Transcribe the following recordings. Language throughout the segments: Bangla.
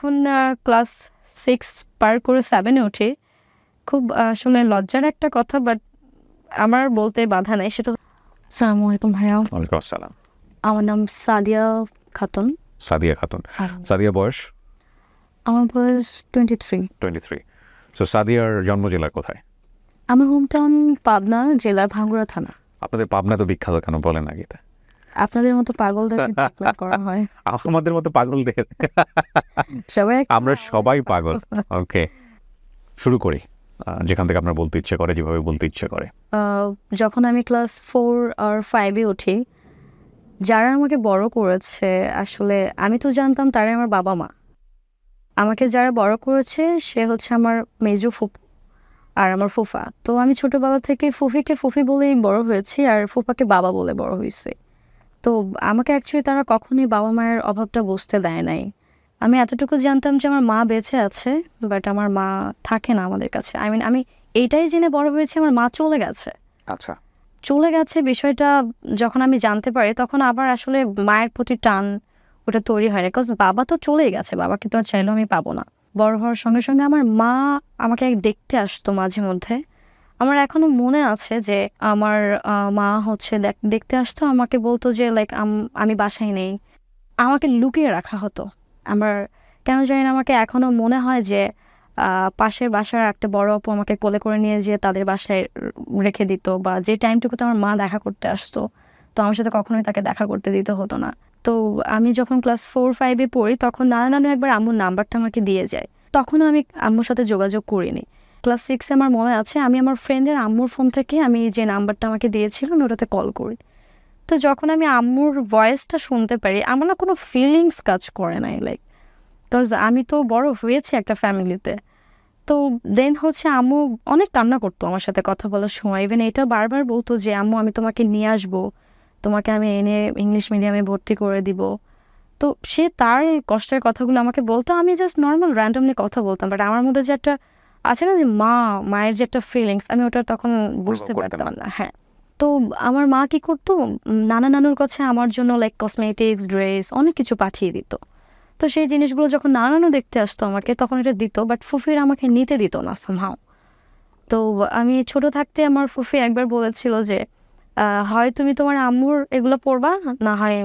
যখন ক্লাস 6 পার করে 7 এ উঠি, খুব আসলে লজ্জার একটা কথা, বাট আমার বলতে বাধা নাই। সেটা আসসালামু আলাইকুম ভাইয়া। ওয়ালাইকুম আসসালাম। আমার নাম সাদিয়া খাতুন। সাদিয়া খাতুন। সাদিয়া বয়স? আমার বয়স 23। 23। সো সাদিয়ার জন্ম জেলা কোথায়? আমার হোম টাউন পাবনা জেলার ভাঙ্গুড়া থানা। আপনাদের পাবনা তো বিখ্যাত, কেন বলেন আগে এটা? আপনাদের মতো পাগলদেরকে ট্রিটমেন্ট করা হয়। আমাদের মতো পাগলদের? সবাই আমরা সবাই পাগল। ওকে, শুরু করি যেখান থেকে আপনার বলতে ইচ্ছে করে, যেভাবে বলতে ইচ্ছে করে। যখন আমি ক্লাস 4 আর 5 এ উঠি, যারা আমাকে বড় করেছে, আসলে আমি তো জানতাম তারাই আমার বাবা মা। আমাকে যারা বড় করেছে সে হচ্ছে আমার মেজো ফুপু আর আমার ফুফা। তো আমি ছোটবেলা থেকে ফুফিকে ফুফি বলেই বড় হয়েছি আর ফুফাকে বাবা বলে বড় হয়েছি। তো আমাকে অ্যাকচুয়ালি তারা কখনোই বাবা মায়ের অভাবটা বুঝতে দেয় নাই। আমি এতটুকু জানতাম যে আমার মা বেঁচে আছে, বাট আমার মা থাকে না আমাদের কাছে। আমি এইটাই জেনে বড় হয়েছি আমার মা চলে গেছে। আচ্ছা, চলে গেছে বিষয়টা যখন আমি জানতে পারি, তখন আবার আসলে মায়ের প্রতি টান ওটা তৈরি হয় না। বিকজ বাবা তো চলেই গেছে, বাবাকে তো আর চাইলেও আমি পাবো না। বড় হওয়ার সঙ্গে সঙ্গে আমার মা আমাকে দেখতে আসতো মাঝে মধ্যে। আমার এখনো মনে আছে যে আমার মা হচ্ছে দেখতে আসতো, আমাকে বলতো যে লাইক আমি বাসায় নেই, আমাকে লুকিয়ে রাখা হতো। আমার কেন জানি না আমাকে এখনো মনে হয় যে পাশের বাসার একটা বড় আপু আমাকে কোলে করে নিয়ে যেয়ে তাদের বাসায় রেখে দিত, বা যে টাইমটুকুতে আমার মা দেখা করতে আসতো, তো আমার সাথে কখনোই তাকে দেখা করতে দিতে হতো না। তো আমি যখন ক্লাস 4-5 এ পড়ি, তখন নানু একবার আম্মুর নাম্বারটা আমাকে দিয়ে যায়। তখনও আমি আম্মুর সাথে যোগাযোগ করিনি। ক্লাস 6 এ আমার মনে আছে আমি আমার ফ্রেন্ডের আম্মুর ফোন থেকে আমি যে নাম্বারটা আমাকে দিয়েছিল আমি ওটাতে কল করি। তো যখন আমি আম্মুর ভয়েসটা শুনতে পারি, আমার না কোনো ফিলিংস কাজ করে নাই, লাইক বিকজ আমি তো বড় হয়েছি একটা ফ্যামিলিতে। তো দেন হচ্ছে আম্মু অনেক কান্না করতো আমার সাথে কথা বলার সময়। ইভেন এটা বারবার বলতো যে আম্মু আমি তোমাকে নিয়ে আসবো, তোমাকে আমি এনে ইংলিশ মিডিয়ামে ভর্তি করে দিব। তো সে তার এই কষ্টের কথাগুলো আমাকে বলতো, আমি জাস্ট নর্মাল র্যান্ডমলি কথা বলতাম, বাট আমার মধ্যে যে একটা আছে না যে মায়ের যে একটা ফিলিংস, আমি ওটা তখন বুঝতে পারতাম না। হ্যাঁ, তো আমার মা কি করতো, নানুর কাছে আমার জন্য লাইক কসমেটিক্স, ড্রেস অনেক কিছু পাঠিয়ে দিত। তো সেই জিনিসগুলো যখন নানু দেখতে আসতো আমাকে, তখন এটা দিত, বাট ফুফির আমাকে নিতে দিত না সামহাও। তো আমি ছোট থাকতে আমার ফুফি একবার বলেছিল যে হয় তুমি তোমার আম্মুর এগুলো পরবা, না হয়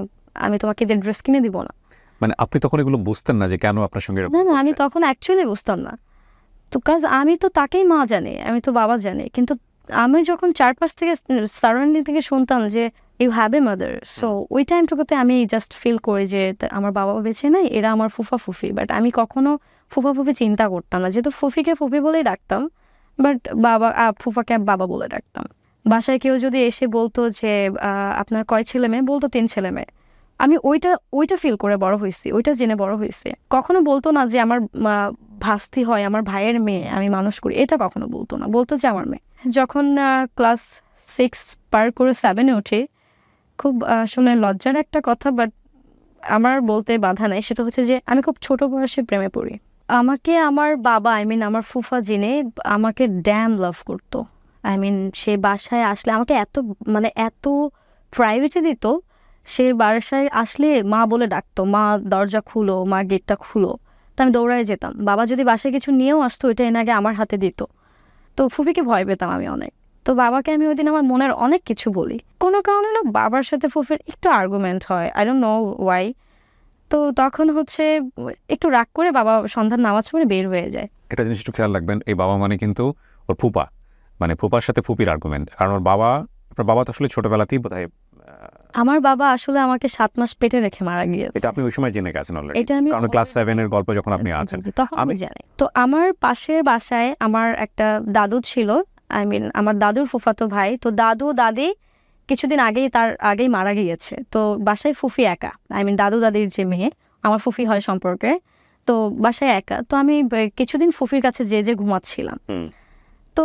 আমি তোমাকে এদের ড্রেস কিনে দিব না। মানে আপনি তখন এগুলো বুঝতেন না যে কেন আপনার সঙ্গে এরকম না, আমি হচ্ছে? তখন অ্যাকচুয়ালি বুঝতাম না। তো কাজ আমি তো তাকেই মা জানি, আমি তো বাবা জানি, কিন্তু আমি যখন চারপাশ থেকে সারাউন্ডিং থেকে শুনতাম যে you have a mother, so ওই টাইমটুকুতে আমি জাস্ট ফিল করি যে আমার বাবা বেঁচে নাই, এরা আমার ফুফা ফুফি। বাট আমি কখনো ফুফা ফুফি চিন্তা করতাম না, যেহেতু ফুফিকে ফুফি বলেই ডাকতাম, বাট ফুফাকে বাবা বলে ডাকতাম। বাসায় কেউ যদি এসে বলতো যে আপনার কয় ছেলে মেয়ে, বলতো 3 ছেলে মেয়ে। আমি ওইটা ফিল করে বড় হয়েছি, ওইটা জেনে বড় হয়েছে। কখনো বলতো না যে আমার ভাস্তি হয়, আমার ভাইয়ের মেয়ে আমি মানুষ করি, এটা কখনো বলতো না, বলতো যে আমার মেয়ে। যখন ক্লাস 6 পার করে 7 এ উঠি, খুব আসলে লজ্জার একটা কথা, বাট আমার বলতে বাধা নাই। সেটা হচ্ছে যে আমি খুব ছোট বয়সে প্রেমে পড়ি। আমাকে আমার বাবা, আমার ফুফা জেনে আমাকে ড্যাম লাভ করতো। সে বাসায় আসলে আমাকে এত প্রাইভেসি দিত। সে বাসায় আসলে মা বলে ডাকতো, মা দরজা খুলো, মা গেটটা খুলো। তো আমি দৌড়ায় যেতাম। বাবা যদি বাসায় কিছু নিয়েও আসতো, ওইটা এনে আগে আমার হাতে দিত। তো ফুফিকে ভয় পেতাম আমি অনেক। তো বাবাকে আমি ওই দিন আমার মনের অনেক কিছু বলি। কোনো কারণে না বাবার সাথে ফুফির একটু আর্গুমেন্ট হয়, আই ডোন্ট নো ওয়াই। তো তখন হচ্ছে একটু রাগ করে বাবা সন্ধ্যার নামাজ পড়ে বের হয়ে যায়। একটা জিনিস একটু খেয়াল রাখবেন, এই বাবা মানে কিন্তু ওর ফুপা, মানে ফুপার সাথে ফুপির আর্গুমেন্ট। কারণ ওর আপনার বাবা তো আসলে ছোটবেলাতেই বোধহয় আমার বাবা আসলে আমাকে 7 মাস পেটে রেখে মারা গিয়েছে। এটা আপনি ওই সময় জেনে গেছেন অলরেডি, এটা আমি কারণ ক্লাস 7 এর গল্প যখন আপনি আছেন। তখন আমি জানি। তো আমার পাশের বাসায় আমার একটা দাদু ছিল, আমার দাদুর ফুফাতো ভাই। তো দাদু দাদি কিছুদিন আগেই মারা গিয়েছে। তো বাসায় ফুফি একা, দাদু দাদির যে মেয়ে আমার ফুফি হয় সম্পর্কে, তো বাসায় একা। তো আমি কিছুদিন ফুফির কাছে যে ঘুমাচ্ছিলাম। তো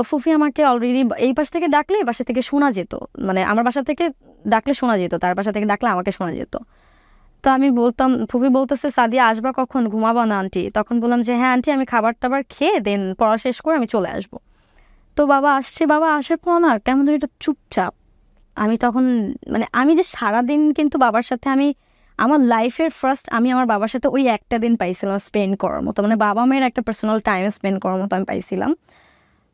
ফুফি আমাকে অলরেডি এই পাশ থেকে ডাকলে এই বাসা থেকে শোনা যেত, মানে আমার বাসা থেকে ডাকলে শোনা যেত, তার বাসা থেকে ডাকলে আমাকে শোনা যেত। তো আমি বলতাম, ফুফি বলতেছে সাদিয়া আসবা কখন, ঘুমাবা না আন্টি? তখন বললাম যে হ্যাঁ আন্টি, আমি খাবার টাবার খেয়ে দেন পড়া শেষ করে আমি চলে আসবো। তো বাবা আসছে, বাবা আসার পর না কেমন ধরে একটা চুপচাপ। আমি তখন আমি যে সারাদিন কিন্তু বাবার সাথে আমি আমার লাইফের ফার্স্ট আমি আমার বাবার সাথে ওই একটা দিন পাইছিলাম স্পেন্ড করার মতো, মানে বাবা মেয়ের একটা পার্সোনাল টাইম স্পেন্ড করার মতো আমি পাইছিলাম।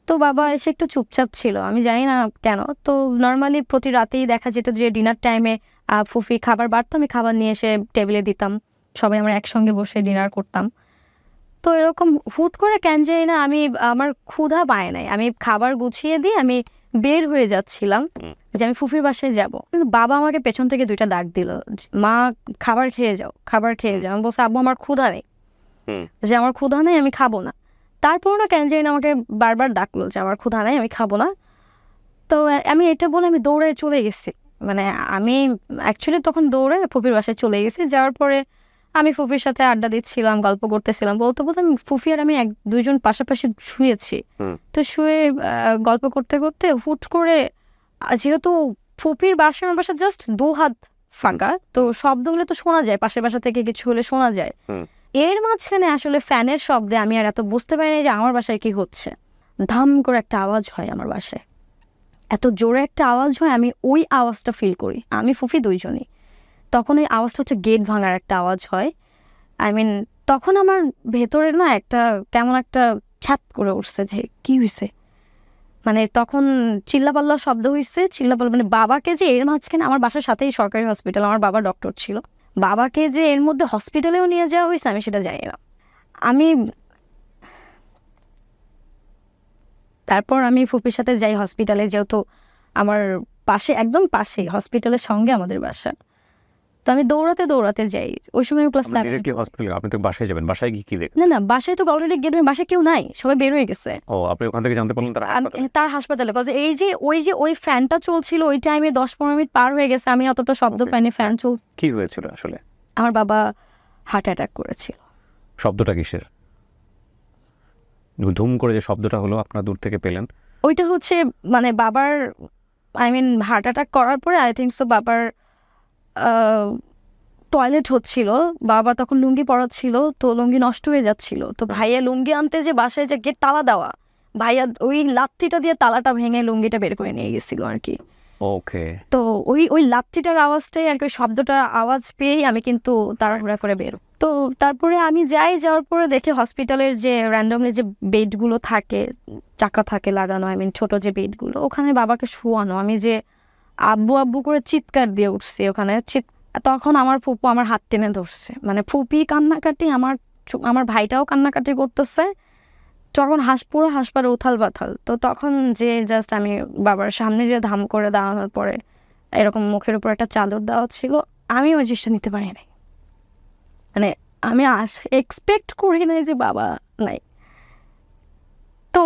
তো বাবা এসে একটু চুপচাপ ছিল, আমি জানি না কেন। তো নর্মালি প্রতি রাতেই দেখা যেত যে ডিনার টাইমে ফুফি খাবার বাড়তো, আমি খাবার নিয়ে এসে টেবিলে দিতাম, সবাই আমরা একসঙ্গে বসে ডিনার করতাম। তো এরকম হুট করে কেন জানি না আমি আমার ক্ষুধা পায় নাই, আমি খাবার গুছিয়ে দিয়ে আমি বের হয়ে যাচ্ছিলাম যে আমি ফুফির বাসায় যাব, কিন্তু বাবা আমাকে পেছন থেকে 2টা ডাক দিল, মা খাবার খেয়ে যাও, খাবার খেয়ে যাও। আমি বলছি আব্বু আমার ক্ষুধা নেই, যে আমার ক্ষুধা নেই আমি খাবো না। তারপর না কেন জানি না আমাকে বারবার ডাকলো যে আমার ক্ষুধা নেই আমি খাবো না। তো আমি এটা বলে আমি দৌড়ে চলে গেছি, মানে আমি অ্যাকচুয়ালি তখন দৌড়ে ফুফির বাসায় চলে গেছি। যাওয়ার পরে আমি ফুফির সাথে আড্ডা দিচ্ছিলাম, গল্প করতেছিলাম, বলতে বলতে আমি ফুফি আর আমি 2জন পাশাপাশি শুয়েছি। তো শুয়ে গল্প করতে করতে হুট করে যেহেতু ফুপির বাসা আমার বাসা জাস্ট 2 হাত ফাঁকা, তো শব্দ হলে তো শোনা যায়, পাশের বাসা থেকে কিছু হলে শোনা যায়। এর মাঝখানে আসলে ফ্যানের শব্দে আমি আর এত বুঝতে পারিনি যে আমার বাসায় কি হচ্ছে। ধাম করে একটা আওয়াজ হয় আমার বাসায়, এত জোরে একটা আওয়াজ হয়, আমি ওই আওয়াজটা ফিল করি, আমি ফুফি 2জনই। তখন ওই আওয়াজটা হচ্ছে গেট ভাঙার একটা আওয়াজ হয়। তখন আমার ভেতরে না একটা কেমন একটা ছ্যাত করে উঠছে যে কি হয়েছে, মানে তখন চিল্লাপাল্লা শব্দ হয়েছে, চিল্লাপাল্লা মানে বাবাকে যে এর মাঝখানে, আমার বাসার সাথেই সরকারি হসপিটাল, আমার বাবা ডক্টর ছিল, বাবাকে যে এর মধ্যে হসপিটালেও নিয়ে যাওয়া হয়েছে আমি সেটা জানি না। তারপর আমি ফুপির সাথে যাই হসপিটালে, যেহেতু আমার পাশে একদম পাশে হসপিটালের সঙ্গে আমাদের বাসা। তো আমি দৌড়াতে দৌড়াতে যাই, ওই সময় আমি ক্লাস 7। ডিরেক্টলি হসপিটালে আপনি তো বাসায় যাবেন, বাসায় গিয়ে কি দেখেন? না বাসায় তো অলরেডি গেট, বাসায় কেউ নাই, সবাই বের হয়ে গেছে। ও আপনি ওখান থেকে জানতে পারলেন তার হাসপাতালে, কজ এই যে ওই ফ্যানটা চলছিল ওই টাইমে 10-15 মিনিট পার হয়ে গেছে, আমি অতটা শব্দ পাইনি, ফ্যান চল। কি হয়েছিল আসলে? আমার বাবা হার্ট অ্যাটাক করেছিল। শব্দটা কিসের? ধুম করে যে শব্দটা হলো আপনারা দূর থেকে পেলেন, ওইটা হচ্ছে মানে বাবার হার্ট অ্যাটাক করার পরে আই থিঙ্ক সো বাবার টয়লেট হচ্ছিল, বাবা তখন লুঙ্গি পরা ছিল, তো লুঙ্গি নষ্ট হয়ে যাচ্ছিল, তো ভাইয়া লুঙ্গি আনতে যে বাসায় যে গেট তালা দেওয়া, ভাইয়া ওই লাত্তিটা দিয়ে তালাটা ভেঙে লুঙ্গিটা বের করে নিয়ে গেছিল আর কি। ওকে। তো ওই লাত্তিটার আওয়াজটাই আর কি, ওই শব্দটার আওয়াজ পেয়েই আমি কিন্তু তাড়াহুড়া করে বের। তো তারপরে আমি যাওয়ার পরে দেখি হসপিটালের যে র্যান্ডমলি যে বেডগুলো থাকে, চাকা থাকে লাগানো, ছোট যে বেডগুলো, ওখানে বাবাকে শোয়ানো। আমি যে আব্বু আব্বু করে চিৎকার দিয়ে উঠছি ওখানে, তখন আমার ফুপু আমার হাত টেনে ধরছে, মানে ফুপি কান্নাকাটি, আমার ভাইটাও কান্নাকাটি করতেছে, তখন পুরো হাসপাতাল উথাল পাথাল। তো তখন যে জাস্ট আমি বাবার সামনে যে ধাম করে দাঁড়ানোর পরে এরকম মুখের উপর একটা চাদর দেওয়া ছিল, আমি ওই জিনিসটা নিতে পারি নাই, মানে আমি এক্সপেক্ট করি নাই যে বাবা নাই। তো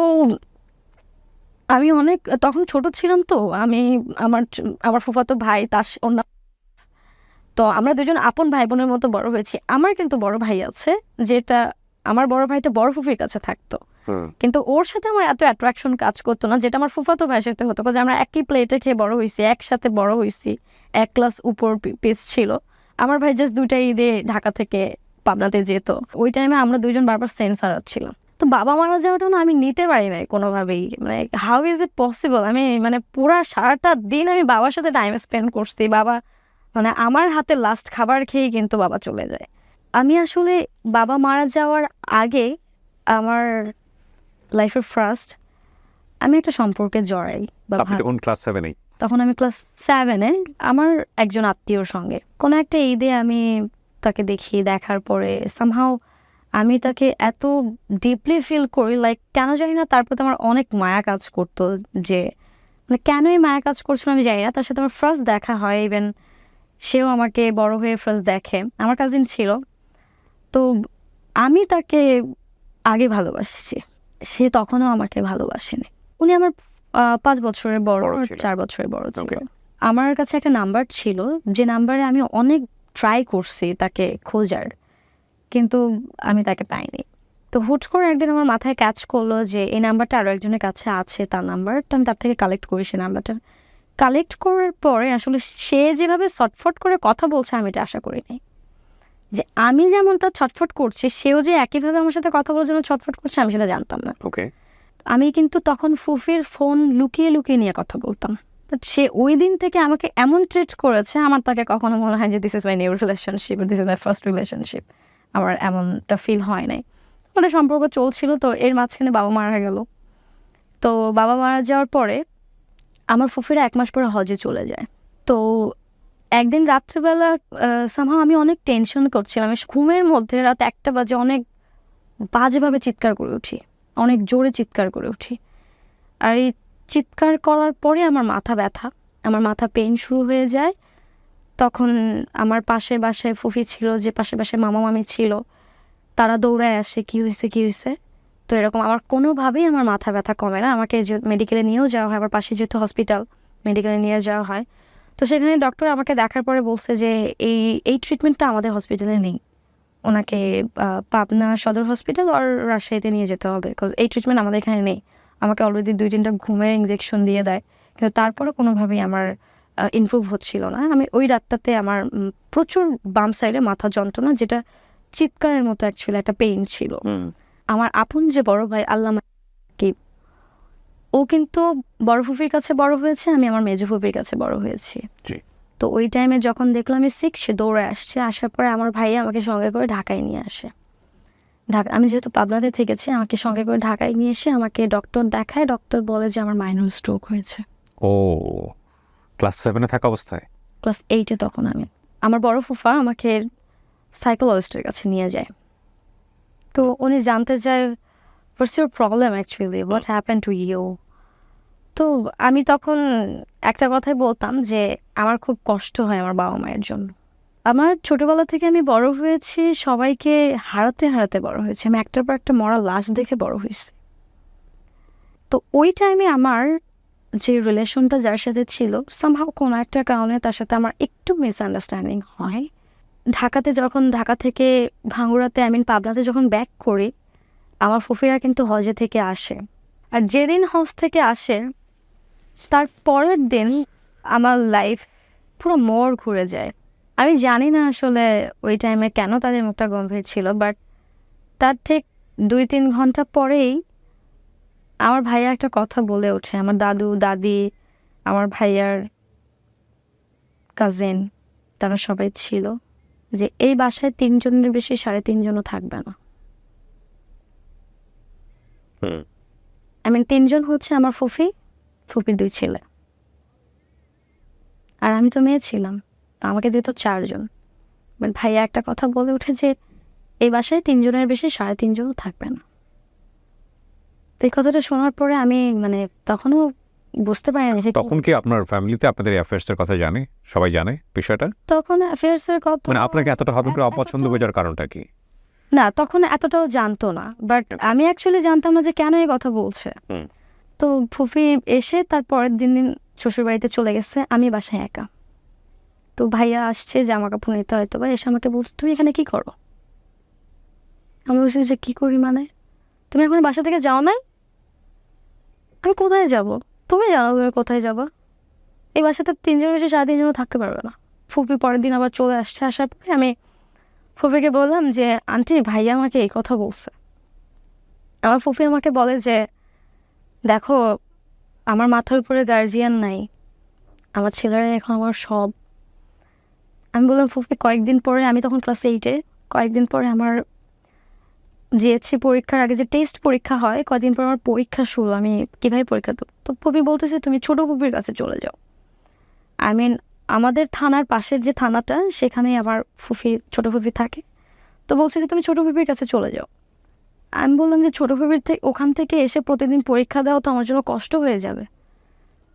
আমি অনেক তখন ছোট ছিলাম, তো আমার ফুফাতো ভাই তার তো আমরা 2জন আপন ভাই বোনের মতো বড় হয়েছি। আমার কিন্তু বড় ভাই আছে, যেটা আমার বড় ভাইটা বড় ফুফির কাছে থাকতো, কিন্তু ওর সাথে আমার এত অ্যাট্রাকশন কাজ করতো না, যেটা আমার ফুফাতো ভাইয়ের সাথে হতো, কারণ আমরা একই প্লেটে খেয়ে বড় হয়েছি, একসাথে বড় হয়েছি, 1 ক্লাস উপর পিস ছিল। আমার ভাই জাস্ট 2টা ঈদে ঢাকা থেকে পাবনাতে যেত, ওই টাইমে আমরা 2জন বারবার সেন্স হারাচ্ছিলাম। তো বাবা মারা যাওয়াটা না আমি নিতে পারি নাই কোনোভাবেই, মানে হাউ ইজ ইট পসিবল। আমি পুরা সারাটা দিন আমি বাবার সাথে টাইম স্পেন্ড করছি, বাবা আমার হাতে লাস্ট খাবার খেয়েই কিন্তু বাবা চলে যায়। আমি আসলে বাবা মারা যাওয়ার আগে আমার লাইফের ফার্স্ট আমি একটা সম্পর্কে জড়াই। তখন ক্লাস 7-এ? তখন আমি ক্লাস 7-এ আমার একজন আত্মীয়র সঙ্গে কোনো একটা ঈদে আমি তাকে দেখার পরে সামহাও আমি তাকে এত ডিপলি ফিল করি, লাইক কেন জানি না, তারপর আমার অনেক মায়া কাজ করতো, যে কেনই মায়া কাজ করছিল আমি জানি না। তার সাথে আমার ফার্স্ট দেখা হয়, ইভেন সেও আমাকে বড় হয়ে ফার্স্ট দেখে, আমার কাজিন ছিল। তো আমি তাকে আগে ভালোবাসছি, সে তখনও আমাকে ভালোবাসেনি। উনি আমার 5 বছরের বড়, 4 বছরের বড় ছিল। আমার কাছে একটা নাম্বার ছিল, যে নাম্বারে আমি অনেক ট্রাই করছি তাকে খোঁজার, কিন্তু আমি তাকে পাইনি। তো হুট করে একদিন আমার মাথায় ক্যাচ করলো যে এই নাম্বারটা আরও একজনের কাছে আছে, তার নাম্বারটা আমি তার থেকে কালেক্ট করি। সে নাম্বারটা কালেক্ট করার পরে আসলে সে যেভাবে ছটফট করে কথা বলছে আমি এটা আশা করিনি, যে আমি যেমনটা ছটফট করছি সেও যে একইভাবে আমার সাথে কথা বলার জন্য ছটফট করছে, আমি সেটা জানতাম না। ওকে। আমি কিন্তু তখন ফুফির ফোন লুকিয়ে লুকিয়ে নিয়ে কথা বলতাম, বাট সে ওই দিন থেকে আমাকে এমন ট্রিট করেছে, আমার তাকে কখনো মনে হয় যে this is my new relationship, this is my first relationship. আমার এমনটা ফিল হয় নাই। আমাদের সম্পর্ক চলছিল, তো এর মাঝখানে বাবা মারা গেল। তো বাবা মারা যাওয়ার পরে আমার ফুফিরা 1 মাস পরে হজে চলে যায়। তো একদিন রাত্রিবেলা সামহাও আমি অনেক টেনশন করছিলাম। আমি ঘুমের মধ্যে রাত 1টা বাজে অনেক বাজেভাবে চিৎকার করে উঠি, অনেক জোরে চিৎকার করে উঠি। আর এই চিৎকার করার পরে আমার মাথা ব্যথা, আমার মাথা পেইন শুরু হয়ে যায়। তখন আমার পাশের বাসায় ফুফি ছিল, যে পাশে পাশে মামা মামি ছিল, তারা দৌড়ায় আসে, কী হয়েছে কী হয়েছে। তো এরকম আমার কোনোভাবেই আমার মাথা ব্যথা কমে না। আমাকে যে মেডিকেলে নিয়েও যাওয়া হয়, আমার পাশে যেহেতু হসপিটাল, মেডিকেলে নিয়ে যাওয়া হয়। তো সেখানে ডক্টর আমাকে দেখার পরে বলছে যে এই ট্রিটমেন্টটা আমাদের হসপিটালে নেই, ওনাকে পাবনা সদর হসপিটাল আর রাজশাহীতে নিয়ে যেতে হবে, বিকজ এই ট্রিটমেন্ট আমাদের এখানে নেই। আমাকে অলরেডি 2-3টা ঘুমের ইনজেকশন দিয়ে দেয়, কিন্তু তারপরে কোনোভাবেই আমার ইমপ্রুভ হচ্ছিল না। আমি ওই রাতটাতে আমার প্রচুর বাম সাইডে মাথা যন্ত্রণা, যেটা চিৎকারের মতো অ্যাকচুয়ালি একটা পেইন ছিল। আমার আপন যে বড় ভাই আল্লামা কিব, ও কিন্তু বড় ফুফির কাছে বড় হয়েছে, আমি আমার মেজো ফুফির কাছে বড় হয়েছি। তো ওই টাইমে যখন দেখলাম আমি সিক, সে দৌড়ে আসছে। আসার পরে আমার ভাইয়া আমাকে সঙ্গে করে ঢাকায় নিয়ে আসে। আমি যেহেতু পাবনাতে থেকেছি, আমাকে সঙ্গে করে ঢাকায় নিয়ে এসে আমাকে ডক্টর দেখায়। ডক্টর বলে যে আমার মাইনর স্ট্রোক হয়েছে। ও, ক্লাস 7-এ থাকা অবস্থায়? ক্লাস 8-এ তখন আমি। আমার বড় ফুফা আমাকে সাইকোলজিস্টের কাছে নিয়ে যায়। তো উনি জানতে চায় what's your problem actually, what happen to you. তো আমি তখন একটা কথাই বলতাম যে আমার খুব কষ্ট হয় আমার বাবা মায়ের জন্য। আমার ছোটবেলা থেকে আমি বড় হয়েছি, সবাইকে হারাতে হারাতে বড় হয়েছি। আমি একটার পর একটা মরা লাশ দেখে বড় হয়েছি। তো ওই টাইমে আমার যে রিলেশনটা যার সাথে ছিল, সামহাও কোনো একটা কারণে তার সাথে আমার একটু মিসআন্ডারস্ট্যান্ডিং হয়। ঢাকা থেকে ভাঙ্গুড়াতে, পাবনাতে যখন ব্যাক করি, আমার ফুফিরা কিন্তু হজে থেকে আসে। আর যেদিন হজ থেকে আসে, তার পরের দিন আমার লাইফ পুরো মোড় ঘুরে যায়। আমি জানি না আসলে ওই টাইমে কেন তাদের মুখটা গম্ভীর ছিল, বাট তার ঠিক 2-3 ঘন্টা পরেই আমার ভাইয়া একটা কথা বলে ওঠে। আমার দাদু দাদি, আমার ভাইয়ার কাজিন, তারা সবাই ছিল, যে এই বাসায় 3 জনের বেশি 3.5 জনও থাকবে না। 3 জন হচ্ছে আমার ফুফি, ফুপির 2 ছেলে, আর আমি তো মেয়ে ছিলাম। আমাকে দিত 4 জন। বাট ভাইয়া একটা কথা বলে উঠে যে এই বাসায় 3 জনের বেশি 3.5 জনও থাকবে না। তো এই কথাটা শোনার পরে আমি তখনও বুঝতে পারিনি যে তখন কি আপনার ফ্যামিলিতে আপনাদের অ্যাফেয়ার্স এর কথা জানে, সবাই জানে বিষয়টা? তখন অ্যাফেয়ার্স এর কথা আপনাকে এতটা হঠাৎ করে অপছন্দ হয়ে যাওয়ার কারণটা কি? না, তখন এতটাও জানতো না। বাট আমি অ্যাকচুয়ালি জানতাম না যে কেন এই কথা বলছে। তো ফুফি এসে তার পরের দিন শ্বশুরবাড়িতে চলে গেছে, আমি বাসায় একা। তো ভাইয়া আসছে জামা কাপড় নিতে, হয়তো বা এসে আমাকে বলছে তুমি এখানে কি করো। আমি বলছি যে কি করি তুমি এখন বাসা থেকে যাও নাই? আমি কোথায় যাব? তুমি জানো তুমি কোথায় যাবা? এই বাসাতে 3 জনের বেশি 3.5 জনও থাকতে পারবে না। ফুফি পরের দিন আবার চলে আসছে। আসার পরে আমি ফুফিকে বললাম যে আন্টি, ভাইয়া আমাকে এই কথা বলছে। আমার ফুফি আমাকে বলে যে দেখো, আমার মাথার উপরে গার্জিয়ান নাই, আমার ছেলেরা এখন আমার সব। আমি বললাম ফুফি, কয়েকদিন পরে, আমি তখন ক্লাস 8-এ, কয়েকদিন পরে আমার জিএসসি পরীক্ষার আগে যে টেস্ট পরীক্ষা হয়, কয়েকদিন পর আমার পরীক্ষা শুরু, আমি কীভাবে পরীক্ষা দেবো? তো ফুফি বলতেছে তুমি ছোটো ফুফির কাছে চলে যাও। আমাদের থানার পাশের যে থানাটা, সেখানেই আমার ছোটো ফুফি থাকে। তো বলছে যে তুমি ছোটো ফুফির কাছে চলে যাও। আমি বললাম যে ছোটো ফুফির ওখান থেকে এসে প্রতিদিন পরীক্ষা দেওয়া তো আমার জন্য কষ্ট হয়ে যাবে।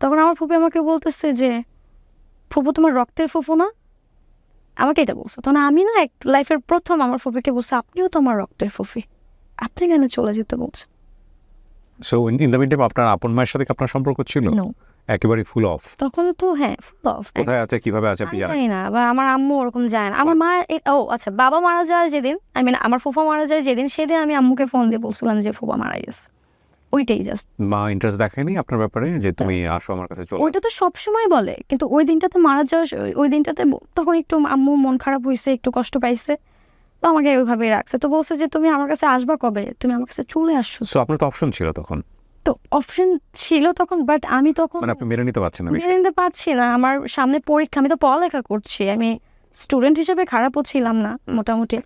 তখন আমার ফুফি আমাকে বলতেছে যে ফুফু তোমার রক্তের ফুফু না? আমাকে এটা বলছে। তখন আমি না লাইফের প্রথম আমার ফুফিকে বলছে আপনিও তো আমার রক্তের ফুফি, আপনি কেন চলে যেতে বলছেন? সো ইন দ্য মিনটাইম আপনার আপন মায়ের সাথে কি আপনার সম্পর্ক ছিল? একেবারে ফুল অফ? তখন তো হ্যাঁ, ফুল অফ। কোথায় আছে, কিভাবে আছে আপনি জানেন না? বা আমার আম্মু ওরকম যায় না। আমার মা, আচ্ছা, বাবা মারা যায় যেদিন, আমার ফুফা মারা যায় যেদিন, সেদিন আমি আম্মুকে ফোন দিয়ে বলছিলাম যে ফুফা মারা গেছে। ওইটাই জাস্ট। মা ইন্টারেস্ট দেখায়নি আপনার ব্যাপারে যে তুমি আসো আমার কাছে চলো? ওইটা তো সবসময় বলে, কিন্তু ওই দিনটাতে মারা যাওয়া, ওই দিনটাতে তখন একটু আম্মু মন খারাপ হয়েছে, একটু কষ্ট পাইছে, তো আমাকে ওইভাবে রাখছে। তো বলছে যে তুমি আমার কাছে আসবা কবে, তুমি আমার কাছে চলে আসছো। সো আপনার তো অপশন ছিল তখন। তো তো অপশন ছিল তখন, বাট আমি তখন মানে আপনি মেনে নিতে পারছেন না মেনে বিষয়টা। নিতে পারছি না। আমার সামনে পরীক্ষা, আমি তো পড়ালেখা করছি, আমি স্টুডেন্ট হিসেবে খারাপও ছিলাম না মোটামুটি।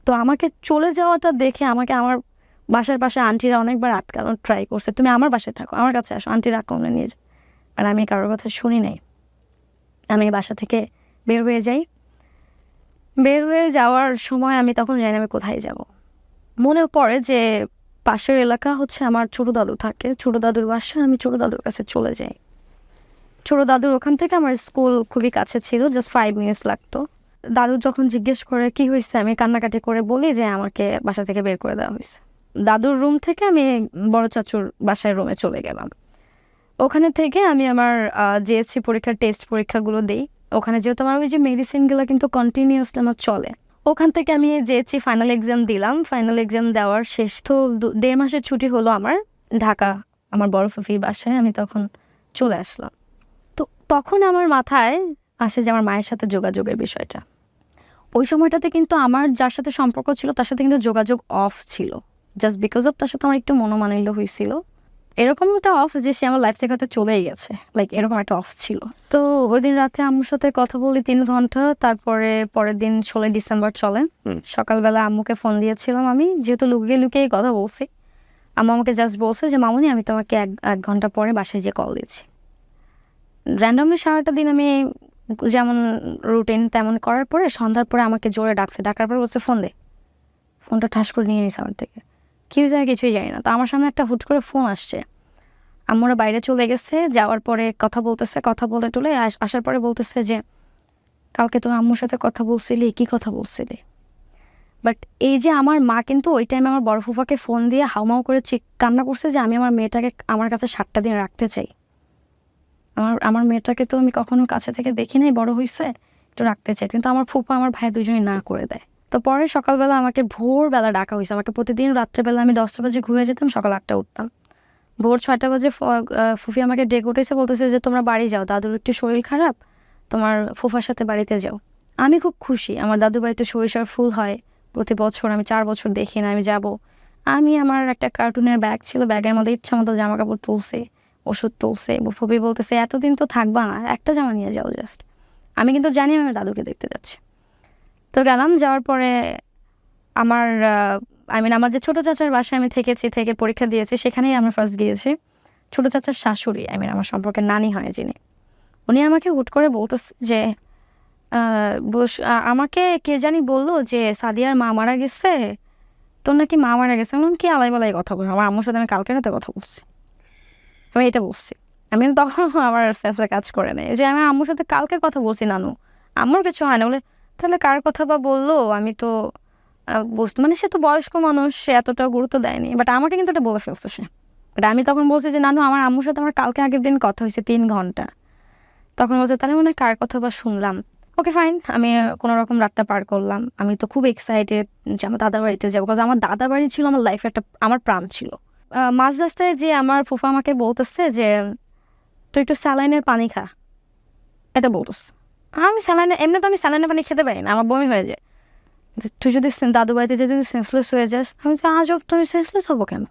তো আমাকে চলে যাওয়াটা দেখে আমাকে আমার বাসার পাশে আন্টিরা অনেকবার আটকানোর ট্রাই করছে, তুমি আমার বাসায় থাকো, আমার কাছে আসো, আন্টিরা আটকানো নিয়ে যাও। আর আমি কারোর কথা শুনি নাই। আমি বাসা থেকে বের হয়ে যাই। বের হয়ে যাওয়ার সময় আমি তখন জানি না আমি কোথায় যাব। মনে পড়ে যে পাশের এলাকা হচ্ছে আমার ছোট দাদু থাকে, ছোট দাদুর বাসা, আমি ছোট দাদুর কাছে চলে যাই। ছোট দাদুর ওখান থেকে আমার স্কুল খুবই কাছে ছিল, জাস্ট 5 মিনিটস লাগতো। দাদু যখন জিজ্ঞেস করে কি হয়েছে, আমি কান্নাকাটি করে বলি যে আমাকে বাসা থেকে বের করে দেওয়া হয়েছে। দাদুর রুম থেকে আমি বড় চাচুর বাসায় রুমে চলে গেলাম। ওখানে থেকে আমি আমার জিএসসি পরীক্ষার টেস্ট পরীক্ষাগুলো দিই। ওখানে যেহেতু আমার ওই যে মেডিসিনগুলো কিন্তু কন্টিনিউসলি আমার চলে, ওখান থেকে আমি জিএসসি ফাইনাল এক্সাম দিলাম। ফাইনাল এক্সাম দেওয়ার শেষ তো 1.5 মাসের ছুটি হলো আমার, ঢাকা আমার বড় ফুফির বাসায় আমি তখন চলে আসলাম। তো তখন আমার মাথায় আসে যে আমার মায়ের সাথে যোগাযোগের বিষয়টা। ওই সময়টাতে কিন্তু আমার যার সাথে সম্পর্ক ছিল তার সাথে কিন্তু যোগাযোগ অফ ছিল, জাস্ট বিকজ অফ তার সাথে আমার একটু মনোমালিন্য হয়েছিল। এরকম একটা অফ যে সে আমার লাইফ থেকে হয়তো চলেই গেছে, লাইক এরকম একটা অফ ছিল। তো ওই দিন রাতে আম্মুর সাথে কথা বলি 3 ঘন্টা। তারপরে পরের দিন 16 ডিসেম্বর চলে। সকালবেলা আম্মুকে ফোন দিয়েছিলাম, আমি যেহেতু লুকিয়ে লুকিয়ে কথা বলছি, আম্মু আমাকে জাস্ট বলছে যে মামুনি আমি তোমাকে এক ঘন্টা পরে বাসায় যেয়ে কল দিচ্ছি। র্যান্ডমলি সারাটা দিন আমি যেমন রুটিন তেমন করার পরে সন্ধ্যার পরে আমাকে জোরে ডাকছে, ডাকার পরে বলছে ফোন দে। ফোনটা ঠাস করে নিয়ে নিয়েছে আমার থেকে, কি হয়েছে আমি কিছুই জানি না। তো আমার সামনে একটা হুট করে ফোন আসছে, আম্মুরা বাইরে চলে গেছে, যাওয়ার পরে কথা বলতেছে, কথা বলে টলে আসার পরে বলতেছে যে কালকে তোর আম্মুর সাথে কথা বলছিলি, কি কথা বলছিলি। বাট এই যে আমার মা কিন্তু ওই টাইমে আমার বড় ফুফাকে ফোন দিয়ে হাউমাউ করে কান্না করছে যে আমি আমার মেয়েটাকে আমার কাছে 7টা দিন রাখতে চাই। আমার মেয়েটাকে তো আমি কখনো কাছে থেকে দেখি নাই, বড় হয়েছে, একটু রাখতে চাই। কিন্তু আমার ফুফা আমার ভাই দুজনেই না করে দেয়। তো পরে সকালবেলা আমাকে ভোরবেলা ডাকা হয়েছে। আমাকে প্রতিদিন রাত্রেবেলা আমি 10টা বাজে ঘুমিয়ে যেতাম, সকাল 8টায় উঠতাম। ভোর 6টা বাজে ফুফি আমাকে ডেকে উঠেছে, বলতেছে যে তোমরা বাড়ি যাও, দাদুর একটু শরীর খারাপ, তোমার ফুফার সাথে বাড়িতে যাও। আমি খুব খুশি, আমার দাদু বাড়িতে সরিষার ফুল হয় প্রতি বছর, আমি 4 বছর দেখি না, আমি যাব। আমি আমার একটা কার্টুনের ব্যাগ ছিল, ব্যাগের মধ্যে ইচ্ছা মতো জামা কাপড় তুলছে, ওষুধ তুলছে। ফুফি বলতেছে এতদিন তো থাকবা না, একটা জামা নিয়ে যাও জাস্ট। আমি কিন্তু জানি আমি দাদুকে দেখতে যাচ্ছি। তো গেলাম, যাওয়ার পরে আমার আমার যে ছোটো চাচার বাসায় আমি থেকেছি, থেকে পরীক্ষা দিয়েছি, সেখানেই আমরা ফার্স্ট গিয়েছি। ছোটো চাচার শাশুড়ি, আমার সম্পর্কে নানি হয় যিনি, উনি আমাকে হুট করে বলতেছে যে আমাকে কে জানি বললো যে সাদিয়ার মা মারা গেছে, তোর নাকি মা মারা গেছে। আমি কি আলাই বালাই কথা বলছি, আমার আম্মুর সাথে আমি কালকে রাতে কথা বলছি, আমি এটা বলছি। আমি তখন আমার সেলফে কাজ করে নেই যে আমি আম্মুর সাথে কালকে কথা বলছি, নানু আম্মুর কিছু হয় না। বলে তাহলে কার কথা বা বললো, আমি তো বুঝতে, মানে সে তো বয়স্ক মানুষ, সে এতটা গুরুত্ব দেয়নি, বাট আমাকে কিন্তু এটা বলে ফেলছে সে। বাট আমি তখন বলছি যে নানু আমার আম্মুর সাথে আমার কালকে আগের দিন কথা হয়েছে 3 ঘন্টা। তখন বলছে তাহলে মনে হয় কার কথা বা শুনলাম। ওকে ফাইন, আমি কোনো রকম রাতটা পার করলাম। আমি তো খুব এক্সাইটেড যে আমার দাদা বাড়িতে যাবো, কারণ আমার দাদা বাড়ি ছিল আমার লাইফে একটা, আমার প্রাণ ছিল। মাঝ রাস্তায় যে আমার ফুফা আমাকে বলতেছে যে তুই একটু স্যালাইনের পানি খা, এটা বলতেছে। আমি স্যালাইনে, এমনি তো আমি স্যালাইনের পানি খেতে পারি না, আমার বমি হয়ে যায়। তুই যদি দাদু বাড়িতে যে যদি সেন্সলেস হয়ে যাস, আমি তো আজব, তুমি সেন্সলেস হবো কেন।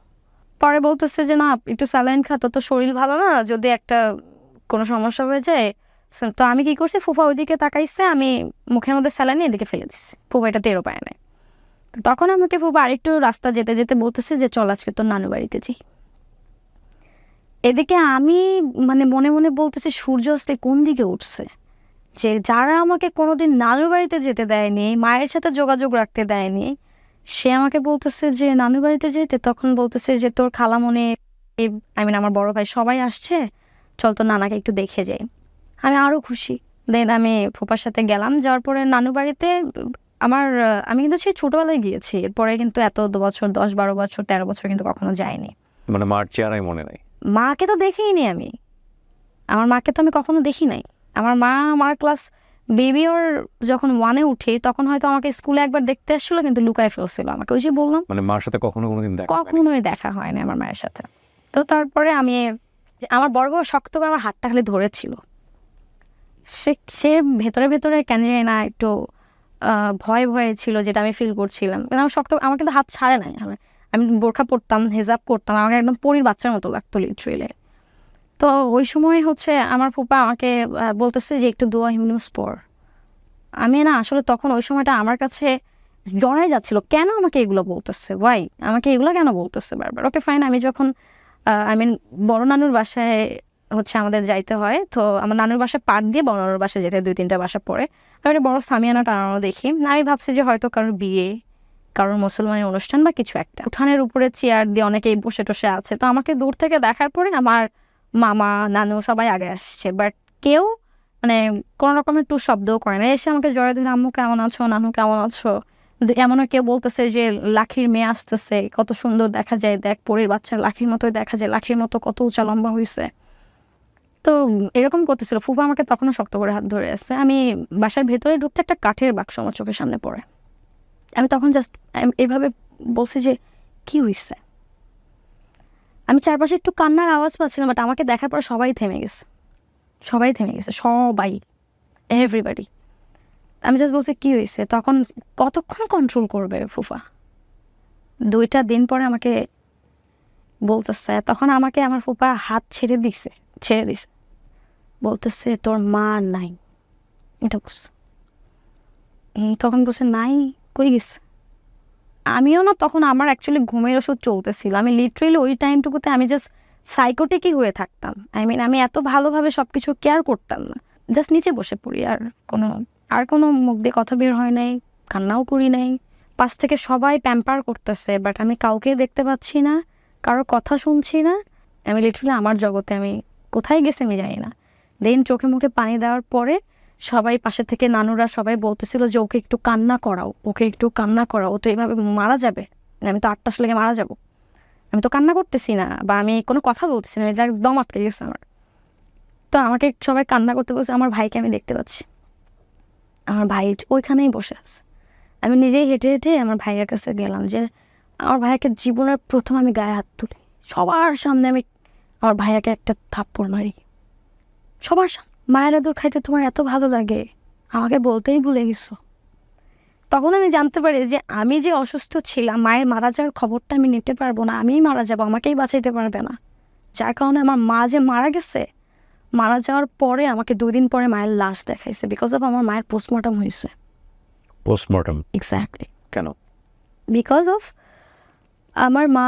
পরে বলতেছে যে না একটু স্যালাইন খা, তোর তো শরীর ভালো না, যদি একটা কোনো সমস্যা হয়ে যায়। তো আমি কি করছি, ফুফা ওইদিকে তাকাইছে, আমি মুখের মধ্যে স্যালাইন এদিকে ফেলে দিচ্ছি, ফুফা এটা টেরও পায় নাই। তখন আমাকে ফুফা আরেকটু রাস্তা যেতে যেতে বলতেছে যে চল আজকে তোর নানু বাড়িতে যাই। এদিকে আমি মনে মনে বলতেছি সূর্য অস্তে কোন দিকে উঠছে, যে যারা আমাকে কোনোদিন নানুর বাড়িতে যেতে দেয়নি, মায়ের সাথে যোগাযোগ রাখতে দেয়নি, সে আমাকে বলতেছে যে নানুর বাড়িতে যেতে। তখন বলতেছে যে তোর খালামণি, আমার বড় ভাই সবাই আসছে, চল তো নানাকে একটু দেখে যাই। আমি আরও খুশি। দেন আমি ফুপার সাথে গেলাম। যাওয়ার পরে নানু বাড়িতে আমি কিন্তু সেই ছোটোবেলায় গিয়েছি, এরপরে কিন্তু এত 2 বছর 10-12 বছর 13 বছর কিন্তু কখনো যাইনি। মানে মার চেহারাই মনে নাই? মাকে তো দেখিনি আমি, আমার মাকে তো আমি কখনো দেখি নাই। আমার ক্লাস বেবি ওর যখন 1-এ উঠি তখন হয়তো আমাকে স্কুলে একবার দেখতে আসছিলো, কিন্তু লুকায় ফেলছিল আমাকে। ওই যে বললাম মানে মার সাথে কোনোদিন দেখা হয়নি? কখনোই দেখা হয়নি আমার মায়ের সাথে। তো তারপরে আমার বড় বড় শক্ত করে আমার হাতটা খালি ধরেছিল। সে ভেতরে ভেতরে কেন জানি না একটু ভয়ে ভয়ে ছিল, যেটা আমি ফিল করছিলাম। কিন্তু আমার কিন্তু হাত ছাড়ে নাই। আমি বোরখা পরতাম, হেজাব করতাম, আমাকে একদম পরীর বাচ্চার মতো লাগতো লিটারেলি। তো ওই সময় হচ্ছে আমার ফুপা আমাকে বলতেছে যে একটু দোয়া হিউনুস পড়। আমি না আসলে তখন ওই সময়টা আমার কাছে জড়াই যাচ্ছিল, কেন আমাকে এগুলো বলতেছে, ওয়াই আমাকে এগুলো কেন বলতেছে বারবার। ওকে ফাইন, আমি যখন বড় নানুর বাসায় হচ্ছে আমাদের যাইতে হয়, তো আমার নানুর বাসায় পাট দিয়ে বড় নানুর বাসায় যেতে 2-3টা বাসা পরে একটা বড় সামিয়ানা টানানো দেখি। আমি ভাবছি যে হয়তো কারোর বিয়ে, কারোর মুসলমানের অনুষ্ঠান বা কিছু একটা। উঠানের উপরে চেয়ার দিয়ে অনেকেই বসে টসে আছে, তো আমাকে দূর থেকে দেখার পরে আমার মামা নানু সবাই আগে আসছে, বাট কেউ মানে কোনো রকমের টু শব্দও করে না। এসে আমাকে জড়াই ধরে আম্মু কেমন আছো, নানু কেমন আছো, এমনও কেউ বলতেছে যে লাখির মেয়ে আসতেছে, কত সুন্দর দেখা যায়, দেখ পরীর বাচ্চা লাখির মতোই দেখা যায়, লাখির মতো কত উঁচা লম্বা হয়েছে। তো এরকম করতেছিল। ফুফা আমাকে তখনও শক্ত করে হাত ধরে আছে। আমি বাসার ভেতরে ঢুকতে একটা কাঠের বাক্স আমার চোখের সামনে পড়ে। আমি তখন জাস্ট এভাবে বলছি যে কি হয়েছে। আমি চারপাশে একটু কান্নার আওয়াজ পাচ্ছিলাম, বাট আমাকে দেখার পর সবাই থেমে গেছে, সবাই থেমে গেছে, সবাই, এভরিবাডি। আমি জাস্ট বলছি কি হয়েছে। তখন কতক্ষণ কন্ট্রোল করবে ফুফা, 2টা দিন পরে আমাকে বলতেছে, তখন আমাকে আমার ফুফা হাত ছেড়ে দিছে, বলতেছে তোর মা নাই, এটা বলছে। তখন বলছে নাই, কই গেছে। আমিও না তখন আমার অ্যাকচুয়ালি ঘুমের ওষুধ চলতেছিল। আমি লিটারেলি ওই টাইমটুকুতে আমি জাস্ট সাইকোটিকই হয়ে থাকতাম। আমি এত ভালোভাবে সব কিছু কেয়ার করতাম না, জাস্ট নিচে বসে পড়ি। আর কোনো মুখ দিয়ে কথা বের হয় নাই, কান্নাও করি নাই। পাশ থেকে সবাই প্যাম্পার করতেছে, বাট আমি কাউকে দেখতে পাচ্ছি না, কারোর কথা শুনছি না। আমি লিটারেলি আমার জগতে, আমি কোথায় গেছি আমি জানি না। দেন চোখে মুখে পানি দেওয়ার পরে সবাই পাশে থেকে নানুরা সবাই বলতেছিল যে ওকে একটু কান্না করাও, ওকে একটু কান্না করাও, ও তো এইভাবে মারা যাবে, আমি তো 8 তাস লেগে মারা যাব। আমি তো কান্না করতেছি না বা আমি কোনো কথা বলতেছি না, এটা একদম আটকে গেছে আমার। তো আমাকে সবাই কান্না করতে বলছে। আমার ভাইকে আমি দেখতে পাচ্ছি, আমার ভাই ওইখানেই বসে আছে। আমি নিজেই হেঁটে হেঁটে আমার ভাইয়ের কাছে গেলাম, যে আমার ভাইয়াকে জীবনের প্রথম আমি গায়ে হাত তুলি, সবার সামনে আমি আমার ভাইয়াকে একটা থাপ্পড় মারি, সবার সামনে। মায়ের আদর খাইতে তোমার এত ভালো লাগে, আমাকে বলতেই ভুলে গেছো। তখন আমি জানতে পারি যে আমি যে অসুস্থ ছিলাম, মায়ের মারা যাওয়ার খবরটা আমি নিতে পারবো না, আমিই মারা যাবো, আমাকেই বাঁচাইতে পারবে না। যার কারণে আমার মা যে মারা গেছে, মারা যাওয়ার পরে আমাকে 2 দিন পরে মায়ের লাশ দেখাইছে, বিকজ অফ আমার মায়ের পোস্টমর্টম হয়েছে। পোস্টমর্টম এক্স্যাক্টলি, কেন? বিকজ অফ আমার মা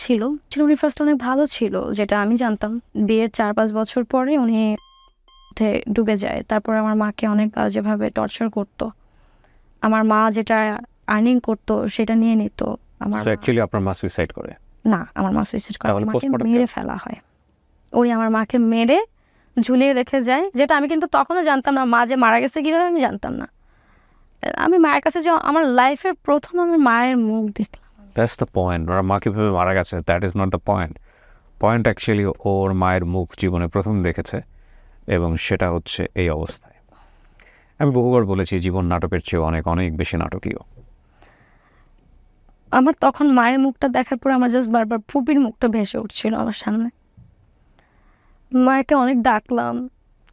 ছিল উনি ফার্স্ট অনেক ভালো ছিল, যেটা আমি জানতাম। বিয়ের 4-5 বছর পরে উনি ডুবে যায়। তারপর আমার মাকে অনেক যেভাবে টর্চার করতো, আমার মা যেটা আর্নিং করতো সেটা নিয়ে নিত। আমার সো অ্যাকচুয়ালি আপনার মা সুইসাইড করে? না, আমার মা সুইসাইড করে, তাহলে মাকে postmortem মেরে কেন? ফেলা হয়। উনি আমার মাকে মেরে ঝুলিয়ে রেখে যায়, যেটা আমি কিন্তু তখনও জানতাম না। মা যে মারা গেছে কীভাবে আমি জানতাম না। আমি মায়ের কাছে যে আমার লাইফের প্রথম আমি মায়ের মুখ দেখলাম। That's the point. ওরা মা কীভাবে মারা গেছে, that is not the point. Point actually ওর মায়ের মুখ জীবনে প্রথম দেখেছে, এবং সেটা হচ্ছে এই অবস্থায়। আমি বহুবার বলেছি জীবন নাটকের চেয়ে অনেক অনেক বেশি নাটকীয়। আমার তখন মায়ের মুখটা দেখার পর আমার জাস্ট বারবার ফুপির মুখটা ভেসে উঠছিল আমার সামনে। মাকে অনেক ডাকলাম,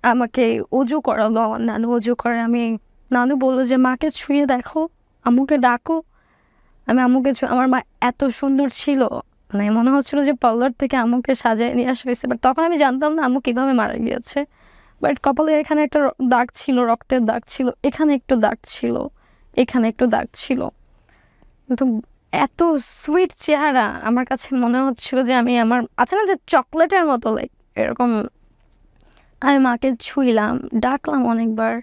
আমাকে অজু করালো আমার নানু, অজু করে আমি, নানু বললো যে মাকে ছুঁয়ে দেখো, আম্মুকে ডাকো। আমি আম্মুকে আমার মা এত সুন্দর ছিল, মানে মনে হচ্ছিল যে পার্লার থেকে আম্মুকে সাজায় নিয়ে আসা হয়েছে। বাট তখন আমি জানতাম না আম্মু কীভাবে মারা গিয়েছে। বাট কপালের এখানে একটা দাগ ছিল, রক্তের দাগ ছিল, এখানে একটু দাগ ছিল, এখানে একটু দাগ ছিল। কিন্তু এত সুইট চেহারা, আমার কাছে মনে হচ্ছিল যে আমি আমার আছে না যে চকলেটের মতো লাইক এরকম। আমি মাকে ছুঁইলাম, ডাকলাম অনেকবার,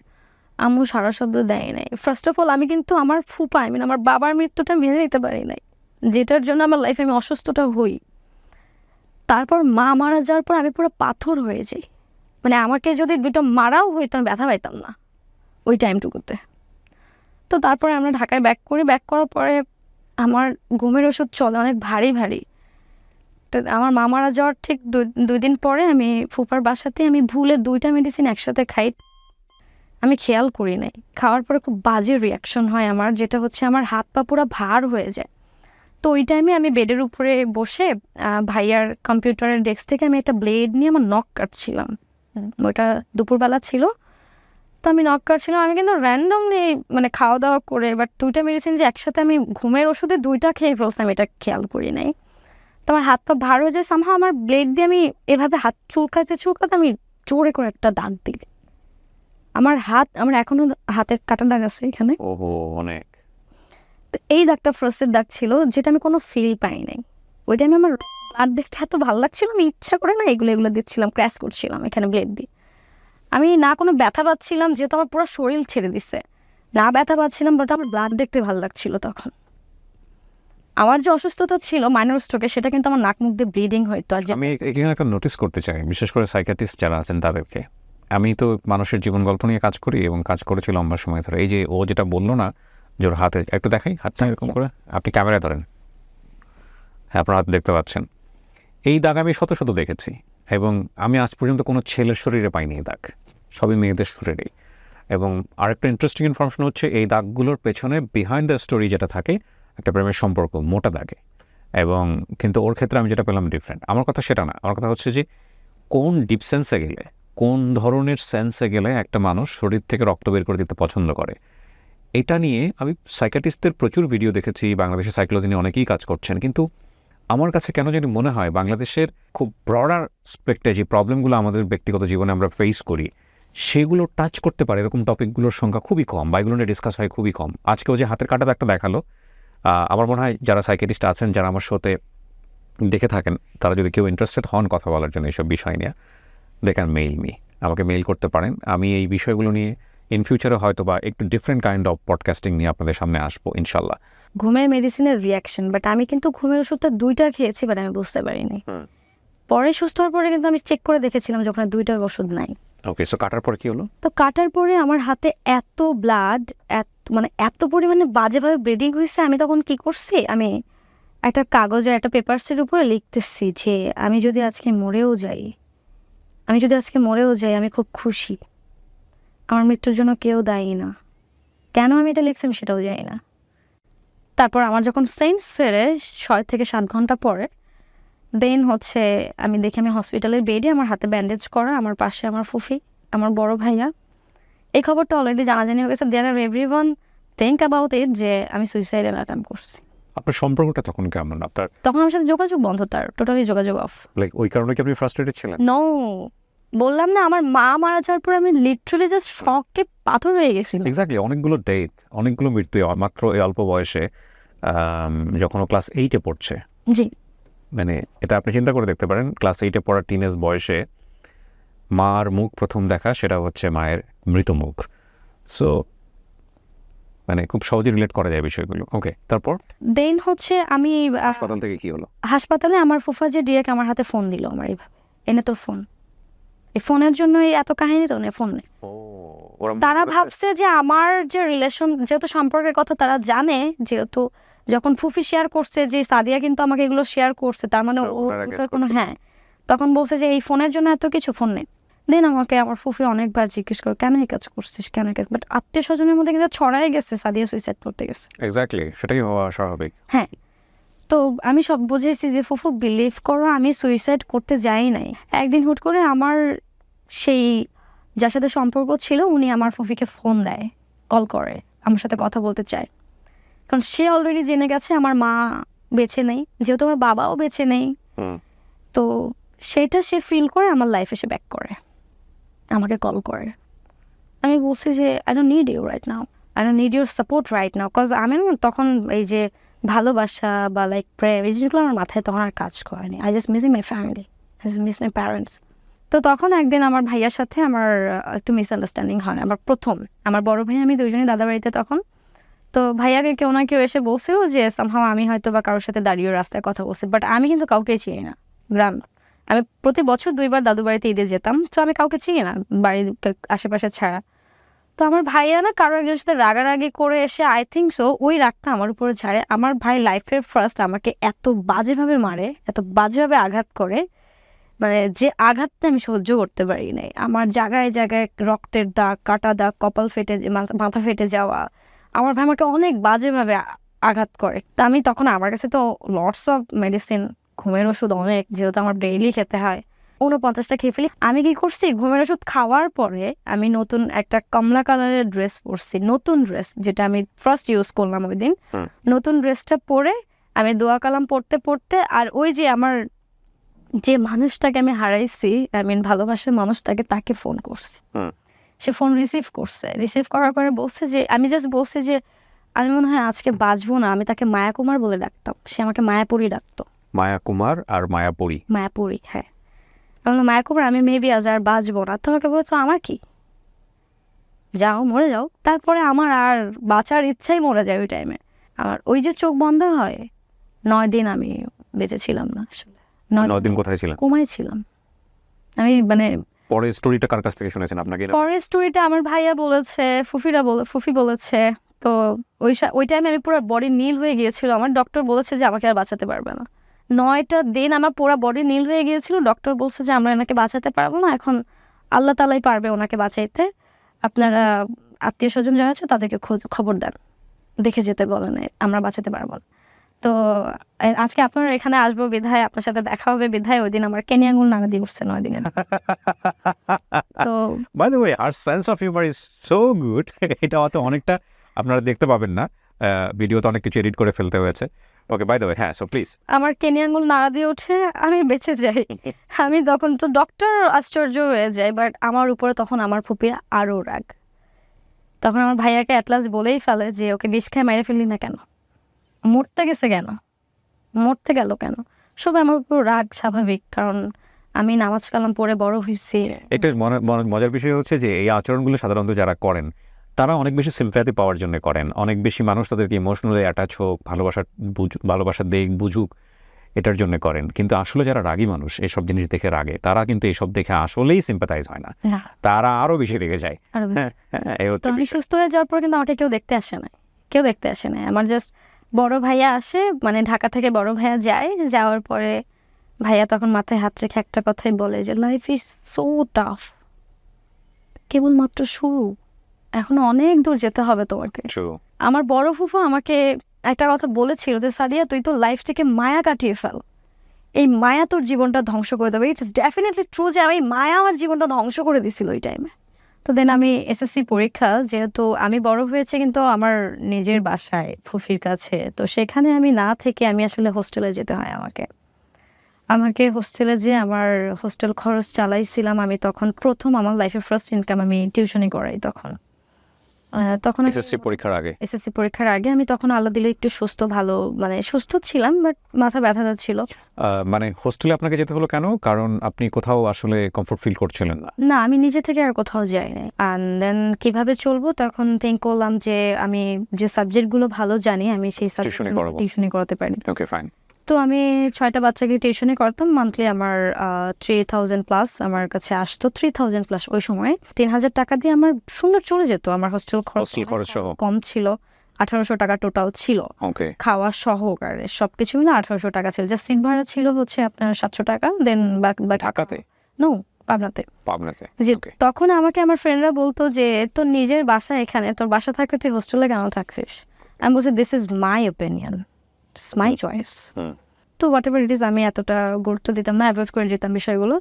আম্মু সারা শব্দ দেয় নাই। ফার্স্ট অফ অল আমি কিন্তু আমার ফুপা, আমার বাবার মৃত্যুটা মেনে নিতে পারি নাই, যেটার জন্য আমার লাইফে আমি অসুস্থটা হই। তারপর মা মারা যাওয়ার পর আমি পুরো পাথর হয়ে যাই। মানে আমাকে যদি 2টা মারাও হইতো আমি ব্যথা পাইতাম না ওই টাইমটুকুতে। তো তারপরে আমরা ঢাকায় ব্যাক করি। ব্যাক করার পরে আমার ঘুমের ওষুধ চলে অনেক ভারী ভারী। তো আমার মা মারা যাওয়ার ঠিক 2 দিন পরে আমি ফুপার বাসাতে আমি ভুলে 2টা মেডিসিন একসাথে খাই। আমি খেয়াল করি নাই, খাওয়ার পরে খুব বাজে রিয়াকশন হয় আমার, যেটা হচ্ছে আমার হাত পা পুরো ভার হয়ে যায়। তো ওই টাইমে আমি বেডের উপরে বসে ভাইয়ার কম্পিউটারের ডেস্ক থেকে আমি একটা ব্লেড নিয়ে আমার নখ কাটছিলাম। ওইটা দুপুরবেলা ছিল। তো তো আমি নক করছিলাম, আমি কিন্তু র্যান্ডমলি মানে খাওয়া দাওয়া করে, বাট 2টা মেডিসিন যে একসাথে আমি ঘুমের ওষুধে 2টা খেয়ে ফেলছি, আমি এটা খেয়াল করি নাই। তো আমার হাত পা ভার হয়ে যায়, সামহাও আমার ব্লেড দিয়ে আমি এভাবে হাত চুলকাতে আমি জোরে করে একটা দাগ দিই। আমার এখনো হাতের কাটা দাগ আছে এখানে। ওহো, অনেক। তো এই দাগটা ফার্স্টের দাগ ছিল, যেটা আমি কোনো ফিল পাই নাই। ওইটা আমি আমার ব্লাড দেখতে এত ভালো লাগছিল, আমি ইচ্ছা করে না এগুলো দিচ্ছিলাম, ক্র্যাশ করছিলাম এখানে ব্লেড দিয়ে। আমি না কোনো ব্যথা পাচ্ছিলাম, যেহেতু আমার পুরো শরীর ছেড়ে দিছে, না ব্যথা পাচ্ছিলাম, বাট আমার ব্লাড দেখতে ভালো লাগছিল তখন। আমার যে অসুস্থতা ছিল মাইনর স্ট্রোকে, সেটা কিন্তু আমার নাক মুখ দিয়ে ব্লিডিং হইতো। আর আমি এখানে একটা নোটিস করতে চাই, বিশেষ করে সাইকিয়াট্রিস্ট যারা আছেন তাদেরকে। আমি তো মানুষের জীবন গল্প নিয়ে কাজ করি এবং কাজ করেছি লম্বা সময় ধরে। এই যে ও যেটা বললো না, যে ওর হাতে একটু দেখাই, হাতটা এরকম করে আপনি ক্যামেরায় ধরেন, হ্যাঁ আপনার হাত দেখতে পাচ্ছেন। এই দাগ আমি শত শত দেখেছি এবং আমি আজ পর্যন্ত কোনো ছেলের শরীরে পাইনি এই দাগ, সবই মেয়েদের শরীরেই। এবং আরেকটা ইন্টারেস্টিং ইনফরমেশন হচ্ছে, এই দাগগুলোর পেছনে বিহাইন্ড দ্য স্টোরি যেটা থাকে, একটা প্রেমের সম্পর্ক মোটা দাগে। এবং কিন্তু ওর ক্ষেত্রে আমি যেটা পেলাম ডিফারেন্ট। আমার কথা সেটা না, আমার কথা হচ্ছে যে কোন ডিপ সেন্সে গেলে, কোন ধরনের সেন্সে গেলে একটা মানুষ শরীর থেকে রক্ত বের করে দিতে পছন্দ করে। এটা নিয়ে আমি সাইকিয়াট্রিস্টদের প্রচুর ভিডিও দেখেছি, বাংলাদেশের সাইকোলজি নিয়ে অনেকেই কাজ করছেন, কিন্তু আমার কাছে কেন জানি মনে হয় বাংলাদেশের খুব ব্রডার স্পেক্টে যে প্রবলেমগুলো আমাদের ব্যক্তিগত জীবনে আমরা ফেস করি, সেগুলো টাচ করতে পারে এরকম টপিকগুলোর সংখ্যা খুবই কম, বা এগুলো নিয়ে ডিসকাস হয় খুবই কম। আজকেও যে হাতের কাটা একটা দেখালো, আমার মনে হয় যারা সাইকিয়াট্রিস্ট আছেন, যারা আমার শোতে দেখে থাকেন, তারা যদি কেউ ইন্টারেস্টেড হন কথা বলার জন্য এইসব বিষয় নিয়ে, দে ক্যান মেইল মি, আমাকে মেইল করতে পারেন। আমি এই বিষয়গুলো নিয়ে ইন ফিউচারে হয়তো বা একটু ডিফারেন্ট কাইন্ড অফ পডকাস্টিং নিয়ে আপনাদের সামনে আসবো ইনশাল্লাহ। ঘুমের মেডিসিনের রিয়াকশন, বাট আমি কিন্তু ঘুমের ওষুধটা 2টা খেয়েছি, বাট আমি বুঝতে পারিনি। পরে সুস্থ হওয়ার পরে কিন্তু আমি চেক করে দেখেছিলাম যে ওখানে 2টা ওষুধ নাই। ওকে, সো কাটার পর কি হলো? তো কাটার পরে আমার হাতে এত ব্লাড, মানে এত পরিমাণে বাজেভাবে ব্লিডিং হয়েছে। আমি তখন কি করছি, আমি একটা কাগজের একটা পেপারসের উপরে লিখতেছি যে আমি যদি আজকে মরেও যাই, আমি খুব খুশি, আমার মৃত্যুর জন্য কেউ দায়ী না। কেন আমি এটা লিখছি আমি সেটাও জানি না। তারপর আমার যখন সেন্স ফেরে 6 থেকে 7 ঘন্টা পরে, দেন হচ্ছে আমি দেখি আমি হসপিটালের বেডে, আমার হাতে ব্যান্ডেজ করা, আমার পাশে আমার ফুফি, আমার বড় ভাইয়া। এই খবরটা অলরেডি জানাজানি হয়ে গেছে। দেয়ার আর এভরিওয়ান থিঙ্ক অ্যাবাউট ইট যে আমি সুইসাইডাল অ্যাটেম্প করছি। আপনার সম্পর্কটা তখন কেমন? আপনার তখন আমার সাথে যোগাযোগ বন্ধ, তার টোটালি যোগাযোগ অফ। লাইক ওই কারণে কি আপনি ফ্রাস্ট্রেটেড ছিলেন? নো, বললাম না, আমার মা মারা যাওয়ার পর আমি লিটারালি জাস্ট শকে পাথর হয়ে গেছিলাম। এক্স্যাক্টলি, অনেকগুলো ডেথ, অনেকগুলো মৃত্যু মাত্র এই অল্প বয়সে, যখন ও ক্লাস 8-এ পড়ছে। জি, মানে এটা আপনি চিন্তা করে দেখতে পারেন, ক্লাস 8-এ পড়া টিনেজ বয়সে মার মুখ প্রথম দেখা, সেটা হচ্ছে মায়ের মৃত মুখ। সো মানে খুব সহজে রিলেট করা যায় বিষয়গুলো। ওকে, তারপর দেন হচ্ছে আমি হাসপাতাল থেকে কি হলো? হাসপাতালে আমার ফুফা যে ডিরেক্ট আমার হাতে ফোন দিল, আমার এইভাবে এনে তোর ফোন। এই ফোনের জন্য এত কাহিনী তো নেই, ফোন নেই। তারা ভাবছে যে আমার যে রিলেশন, যেহেতু সম্পর্কের কথা তারা জানে, যেহেতু যখন ফুফি শেয়ার করছে যে সাদিয়া কিন্তু আমাকে এগুলো শেয়ার করছে, তার মানে ওটার কোনো, হ্যাঁ, তখন বলছে যে এই ফোনের জন্য এত কিছু, ফোন নেই। দেন আমাকে আমার ফুফি অনেকবার জিজ্ঞেস করে কেন এই কাজ করছিস, কেন এই কাজ, বাট আত্মীয় স্বজনের মধ্যে কিন্তু ছড়াই গেছে সাদিয়া সুইসাইড করতে গেছে। এক্স্যাক্টলি, সেটাই হওয়া স্বাভাবিক। হ্যাঁ, তো আমি সব বুঝেছি যে ফুফু বিলিভ করো আমি সুইসাইড করতে যাই নাই। একদিন হুট করে আমার সেই যার সাথে সম্পর্ক ছিল উনি আমার ফুফিকে ফোন দেয়, কল করে, আমার সাথে কথা বলতে চায়। কারণ সে অলরেডি জেনে গেছে আমার মা বেঁচে নেই, যেহেতু আমার বাবাও বেঁচে নেই। তো সেটা সে ফিল করে আমার লাইফে সে ব্যাক করে, আমাকে কল করে। আমি বলছি যে I don't need you right now, I don't need your support right now. Cause আমি তখন এই যে ভালোবাসা বা লাইক প্রেম, এই জিনিসগুলো আমার মাথায় তখন আর কাজ করেনি। I just missing my family, I just miss my parents. তো তখন একদিন আমার ভাইয়ার সাথে আমার একটু মিসআন্ডারস্ট্যান্ডিং হয়। আমার বড় ভাই আমি দুজনেই দাদা বাড়িতে তখন। তো ভাইয়াকে কেউ না কেউ এসে বলছিল যে সামহাও আমি হয়তো বা কারোর সাথে দাঁড়িয়ে রাস্তায় কথা বলছি, বাট আমি কিন্তু কাউকে চিনি না। গ্রাম, আমি প্রতি বছর 2বার দাদু বাড়িতে ঈদে যেতাম, তো আমি কাউকে চিনি না বাড়ির আশেপাশে ছাড়া। তো আমার ভাইয়া না কারো একজনের সাথে রাগারাগি করে এসে, আই থিঙ্ক সো, ওই রাগটা আমার উপরে ছাড়ে। আমার ভাই লাইফের ফার্স্ট আমাকে এত বাজেভাবে মারে, এত বাজেভাবে আঘাত করে, মানে যে আঘাতটা আমি সহ্য করতে পারি নাই। আমার জায়গায় জায়গায় রক্তের দাগ, কাটা দাগ, কপাল ফেটে, মাথা ফেটে যাওয়া। আমার ভাই আমাকে অনেক বাজেভাবে আঘাত করে। তা আমি তখন, আমার কাছে তো লটস অফ মেডিসিন, ঘুমের ওষুধ অনেক, যেহেতু আমার ডেইলি খেতে হয়। 49টা খেয়ে ফেলি। আমি কি করছি, ঘুমের ওষুধ খাওয়ার পরে আমি নতুন একটা কমলা কালারের ড্রেস পরছি, নতুন ড্রেস, যেটা আমি ফার্স্ট ইউজ করলাম ওই দিন। নতুন ড্রেসটা পরে আমি দোয়া কালাম পড়তে পড়তে, আর ওই যে আমার যে মানুষটাকে আমি হারাইছি, ভালোবাসার মানুষটাকে, তাকে ফোন করছি। সে ফোন রিসিভ করার পরে বলছে যে, আমি জাস্ট বলছি যে আমি মনে হয় আজকে বাঁচবো না। আমি তাকে মায়া কুমার বলে ডাকতাম, সে আমাকে মায়াপুরী ডাকতো। মায়া কুমার আর মায়াপুরী? মায়াপুরী, হ্যাঁ। মায়া কুমার, আমি মেবি আজ আর বাঁচবো না। তোমাকে বলছো আমার কি, যাও মরে যাও। তারপরে আমার আর বাঁচার ইচ্ছাই মরে যায় ওই টাইমে। আমার ওই যে চোখ বন্ধ হয়, 9 দিন আমি বেঁচে ছিলাম না আসলে। 9 দিন কোথায় ছিলেন? কোমায় ছিলাম আমি। পরে স্টোরিটা কার কাছ থেকে শুনেছেন? আপনাকে? পরের স্টোরিটা আমার ভাইয়া বলেছে, ফুফি বলেছে। তো ওই টাইমে আমি পুরো বডি নীল হয়ে গিয়েছিল। আমার ডক্টর বলেছে যে আমাকে আর বাঁচাতে পারবে না। 9টা দিন আমার পুরো বডি নীল হয়ে গিয়েছিল। ডক্টর বলছে যে আমরা এনাকে বাঁচাতে পারবো না, এখন আল্লাহ তালাই পারবে ওনাকে বাঁচাইতে। আপনারা আত্মীয় স্বজন যারা আছে তাদেরকে খবর দেন, দেখে যেতে বলেন, আমরা বাঁচাতে পারবো না। তো আজকে আপনারা এখানে আসবো বিধায়, আপনার সাথে দেখা হবে বিধায় ওই দিন আমার কেনি আঙুল নাড়া দিয়ে উঠছে 9 দিনে। তো বাই দ্য ওয়ে, আর sense of humour is so good. এটা অনেকটা আপনারা দেখতে পাবেন না, ভিডিওতে অনেক কিছু এডিট করে ফেলতে হয়েছে। ওকে, বাই দ্য ওয়ে, হ্যাঁ, সো প্লিজ। আমার কেনি আঙুল নাড়া দিয়ে ওঠে, আমি বেঁচে যাই। আমি তখন তো ডক্টর আশ্চর্য হয়ে যায়, বাট আমার উপরে তখন আমার ফুপির আরও রাগ। তখন আমার ভাইয়াকে অ্যাটলাস বলেই ফেলে যে ওকে বিষ খায় মেরে ফেললি না কেন, মরতে গেছে কেন, মরতে গেল কেন। সবাই আমার উপর রাগ স্বাভাবিক, কারণ আমি নামাজ কালাম পড়ে বড় হয়েছি। একটা মজার বিষয় হচ্ছে যে এই আচরণগুলো সাধারণত যারা করেন তারা অনেক বেশি সিম্প্যাথি পাওয়ার জন্য করেন। অনেক বেশি মানুষ তাদেরকে ইমোশনালি অ্যাটাচ হোক, ভালোবাসা দেখ বুঝুক, এটার জন্য করেন। কিন্তু আসলে যারা রাগী মানুষ, এসব জিনিস দেখে রাগে, তারা কিন্তু এইসব দেখে আসলেই সিম্প্যাথাইজ হয় না, তারা আরো বেশি রেগে যায়। তো আমি সুস্থ হয়ে যাওয়ার পর কিন্তু আমাকে কেউ দেখতে আসে না। আমার জাস্ট বড় ভাইয়া আসে, ঢাকা থেকে বড় ভাইয়া যায়, যাওয়ার পরে ভাইয়া তখন মাথায় হাত রেখে একটা কথাই বলে যে লাইফ ইজ সো টাফ, কেবলমাত্র শুরু, এখনো অনেক দূর যেতে হবে তোমাকে। আমার বড় ফুফু আমাকে একটা কথা বলেছিল যে সাদিয়া, তুই তো লাইফ থেকে মায়া কাটিয়ে ফেল, এই মায়া তোর জীবনটা ধ্বংস করে দেবে। ইটস ডেফিনেটলি ট্রু যে আমি মায়া আমার জীবনটা ধ্বংস করে দিছিল ওই টাইমে। তো দেন আমি এসএসসি পরীক্ষা, যেহেতু আমি বড় হয়েছে কিন্তু আমার নিজের বাসায় ফুফির কাছে, তো সেখানে আমি না থেকে আমি আসলে হোস্টেলে যেতে হয় আমাকে হোস্টেলে যেয়ে আমার হোস্টেল খরচ চালাইছিলাম আমি। তখন প্রথম আমার লাইফের ফার্স্ট ইনকাম আমি টিউশনি করাই তখন এসএসসি পরীক্ষার আগে। আমি তখন আল্লাহ দিলে একটু সুস্থ ছিলাম, বাট মাথা ব্যথা ছিল। হোস্টেলে আপনাকে যেতে হলো কেন? কারণ আপনি কোথাও আসলে কমফোর্ট ফিল করছিলেন না, আমি নিজে থেকে আর কোথাও যাইনি। অ্যান্ড দেন কিভাবে চলবো, তখন থিঙ্ক করলাম যে আমি যে সাবজেক্টগুলো ভালো জানি আমি সেই সাবজেক্ট টিউশনি করাতে পারি। ওকে, ফাইন। তো আমি 6টা বাচ্চাকে টিউশনি করতাম। মান্থলি আমার 3000 প্লাস আমার কাছে আসতো। 3000 প্লাস ওই সময় 3000 টাকা দিয়ে আমার সুন্দর চলে যেত। আমার হোস্টেল খরচ কম ছিল, 1800 টাকা টোটাল ছিল, খাওয়া সহকারে সবকিছু মিলে 1800 টাকা ছিল। জাস্ট সিট ভাড়া ছিল হচ্ছে আপনার 700 টাকা। দেন ঢাকাতে? নো, পাবনাতে। তখন আমাকে আমার ফ্রেন্ডরা বলতো যে তোর নিজের বাসা এখানে, তোর বাসা থাকলে তুই হোস্টেলে কেন থাকিস? আমি বলছি this is my opinion, it's my choice. তো হোয়াট এভার ইট ইজ, আমি এতটা গুরুত্ব দিতাম না, অ্যাভয়েড করে যেতাম বিষয়গুলো।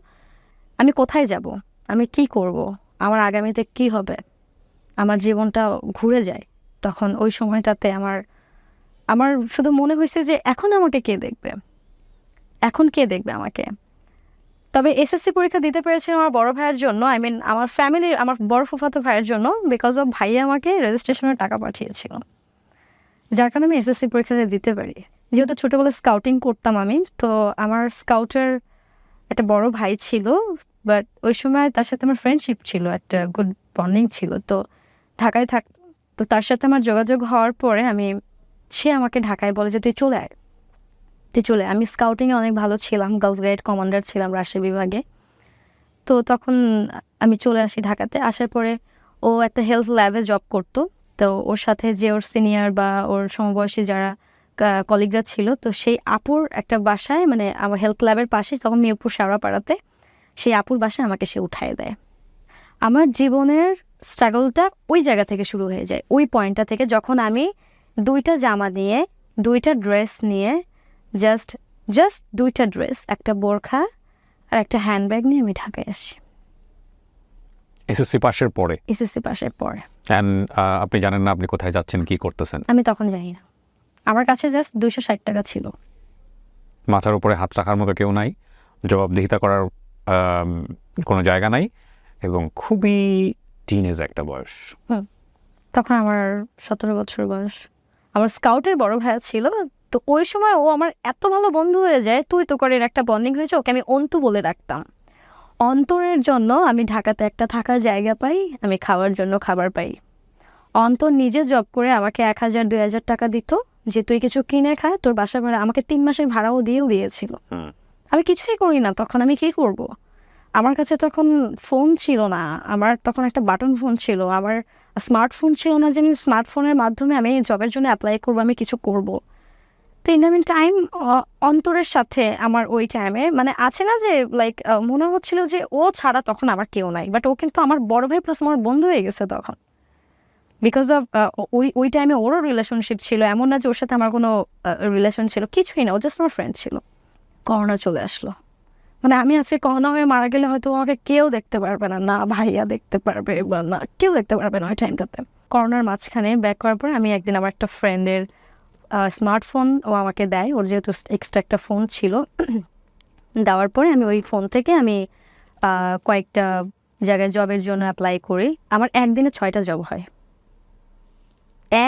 আমি কোথায় যাব, আমি কি করব, আমার আগামীতে কি হবে, আমার জীবনটা ঘুরে যায়। তখন ওই সময়টাতে আমার শুধু মনে হয়েছে যে এখন আমাকে কে দেখবে আমাকে। তবে এসএসসি পরীক্ষা দিতে পেরেছিলাম আমার বড় ভাইয়ের জন্য, আমার ফ্যামিলির, আমার বড় ফুফাতো ভাইয়ের জন্য, বিকজ অফ ভাইয়া আমাকে রেজিস্ট্রেশনের টাকা পাঠিয়েছিল, যার কারণে আমি এসএসসি পরীক্ষাতে দিতে পারি। যেহেতু ছোটোবেলায় স্কাউটিং করতাম আমি, তো আমার স্কাউটের একটা বড় ভাই ছিল, বাট ওই সময় তার সাথে আমার ফ্রেন্ডশিপ ছিল, একটা গুড বন্ডিং ছিল। তো ঢাকায় থাকতো, তো তার সাথে আমার যোগাযোগ হওয়ার পরে সে আমাকে ঢাকায় বলে যে তুই চলে আয়। আমি স্কাউটিংয়ে অনেক ভালো ছিলাম, গার্লস গাইড কমান্ডার ছিলাম রাজশাহী বিভাগে। তো তখন আমি চলে আসি ঢাকাতে। আসার পরে ও একটা হেলথ ল্যাবে জব করতো। তো ওর সাথে যে ওর সিনিয়র বা ওর সমবয়সী যারা কলিগরা ছিল, তো সেই আপুর একটা বাসায়, আমার হেলথ ল্যাবের পাশে, তখন মিরপুর শেওড়াপাড়াতে, সেই আপুর বাসায় আমাকে সে উঠায় দেয়। আমার জীবনের স্ট্রাগলটা ওই জায়গা থেকে শুরু হয়ে যায়, ওই পয়েন্টটা থেকে, যখন আমি 2টা জামা নিয়ে, 2টা ড্রেস নিয়ে, জাস্ট 2টা ড্রেস, একটা বোরখা আর একটা হ্যান্ডব্যাগ নিয়ে আমি ঢাকায় আসি এসএসসি পাশের পরে। এসএসসি পাশের পরে। অ্যান্ড আপনি জানেন না আপনি কোথায় যাচ্ছেন, কি করতেছেন? আমি তখন জানি না, আমার কাছে জাস্ট 260 টাকা ছিল। মাথার উপরে হাত রাখার মতো কেউ নাই, জবাবদিহিতা করার কোনো জায়গা নাই, এবং খুবই টিনেজ একটা বয়স। তখন আমার 17 বছর বয়স। আমার স্কাউটের বড় ভাইয়া ছিল, তো ওই সময় ও আমার এত ভালো বন্ধু হয়ে যায়, তুই তো করে একটা বন্ডিং হয়েছে, ওকে আমি অন্তু বলে ডাকতাম। অন্তরের জন্য আমি ঢাকাতে একটা থাকার জায়গা পাই, আমি খাওয়ার জন্য খাবার পাই। অন্তর নিজে জব করে আমাকে 1000-2000 টাকা দিত যে তুই কিছু কিনে খা, তোর বাসা ভাড়া আমাকে 3 মাসের ভাড়াও দিয়েছিল। আমি কিছুই করি না তখন, আমি কি করব? আমার কাছে তখন ফোন ছিল না, আমার তখন একটা বাটন ফোন ছিল, আমার স্মার্টফোন ছিল না যে আমি স্মার্টফোনের মাধ্যমে আমি জবের জন্য অ্যাপ্লাই করবো, আমি কিছু করব। তো ইন দ্য মিন টাইম অন্তরের সাথে আমার ওই টাইমে মানে আছে না যে লাইক মনে হচ্ছিল যে ও ছাড়া তখন আমার কেউ নাই, বাট ও কিন্তু আমার বড় ভাই প্লাস আমার বন্ধু হয়ে গেছে তখন, বিকজ অফ ওই টাইমে ওরও রিলেশনশিপ ছিল, এমন না যে ওর সাথে আমার কোনো রিলেশন ছিল, কিছুই না, ও জাস্ট আমার ফ্রেন্ড ছিল। করোনা চলে আসলো, মানে আমি আজকে করোনা হয়ে মারা গেলে হয়তো আমাকে কেউ দেখতে পারবে না, না ভাইয়া দেখতে পারবে বা না কেউ দেখতে পারবে না ওই টাইমটাতে। করোনার মাঝখানে ব্যাক করার পর আমি একদিন আমার একটা ফ্রেন্ডের স্মার্টফোন ও আমাকে দেয়, ওর যেহেতু এক্সট্রা একটা ফোন ছিল, দেওয়ার পরে আমি ওই ফোন থেকে আমি কয়েকটা জায়গায় জবের জন্য অ্যাপ্লাই করি। আমার একদিনে 6টা জব হয়।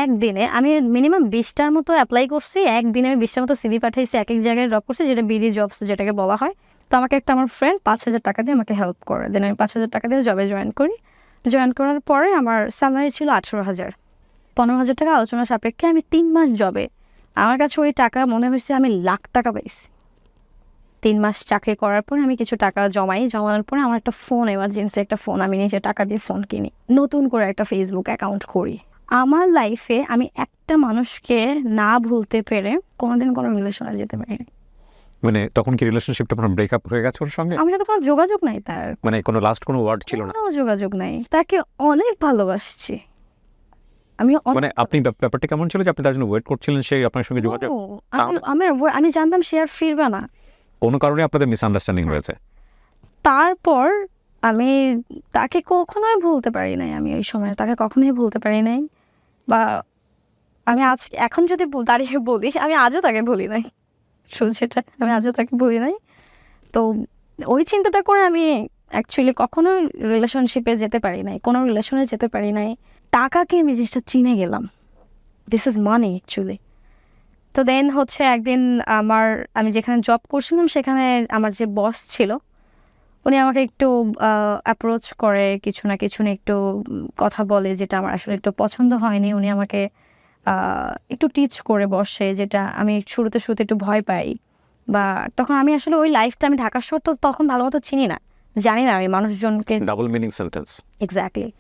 একদিনে আমি মিনিমাম 20টার মতো অ্যাপ্লাই করছি, একদিনে আমি 20টার মতো সিভি পাঠাইছি, এক এক জায়গায় ড্রপ করছি, যেটা বিডি জবস যেটাকে বলা হয়। তো আমাকে একটা আমার ফ্রেন্ড 5000 টাকা দিয়ে আমাকে হেল্প করে, দেন আমি 5000 টাকা দিয়ে জবে জয়েন করি। জয়েন করার পরে আমার স্যালারি ছিল 18,000। 15,000 টাকা আলোচনা সাপেক্ষে আমি 3 মাস জবে, আমার কাছে ওই টাকা মনে হয়েছে আমি লাখ টাকা পাইছি। 3 মাস চাকরি করার পরে আমি কিছু টাকা জমানোর পরে আমার একটা ফোন, এমার্জেন্সি একটা ফোন, আমি নিজে টাকা দিয়ে ফোন কিনি, নতুন করে একটা ফেসবুক অ্যাকাউন্ট করি। আমার লাইফে আমি একটা মানুষকে না ভুলতে পেরে কোনোদিন কোনো রিলেশনে যেতে পারিনি। মানে তখন কি রিলেশনশিপটা আপনার ব্রেকআপ হয়ে গেছে ওর সঙ্গে? আমার সাথে কোনো যোগাযোগ নাই তার, মানে কোনো লাস্ট কোনো ওয়ার্ড ছিল না? কোনো যোগাযোগ নাই, তাকে অনেক ভালোবাসছি আমি। মানে আপনি ব্যাপারটা কেমন ছিল যে আপনি তার জন্য ওয়েট করছিলেন, সেই আপনার সঙ্গে যোগাযোগ? আমি জানতাম সে আর ফিরবে না, কোনো কারণে আপনাদের মিসআন্ডারস্ট্যান্ডিং হয়েছে। তারপর আমি তাকে কখনোই ভুলতে পারি নাই, আমি ওই সময় তাকে কখনোই ভুলতে পারি নাই। বা আমি এখন যদি দাঁড়িয়ে বলি, আমি আজও তাকে ভুলি নাই, সেটা আমি আজও তাকে ভুলি নাই। তো ওই চিন্তাটা করে আমি অ্যাকচুয়ালি কখনো রিলেশনশিপে যেতে পারি নাই, কোনো রিলেশনে যেতে পারি নাই। টাকাকে আমি জিনিসটা চিনে গেলাম, দিস ইজ মানি অ্যাকচুয়ালি। তো দেন হচ্ছে একদিন আমি যেখানে জব করছিলাম সেখানে আমার যে বস ছিল, উনি আমাকে একটু অ্যাপ্রোচ করে, কিছু না কিছু নিয়ে একটু কথা বলে, যেটা আমার আসলে একটু পছন্দ হয়নি। উনি আমাকে একটু টিচ করে বসে, যেটা আমি শুরুতে একটু ভয় পাই। বা তখন আমি আসলে ওই লাইফটা, আমি ঢাকা শহর তো তখন ভালো মতো চিনি না, জানি না আমি মানুষজনকে। Double meaning sentence. এক্স্যাক্টলি।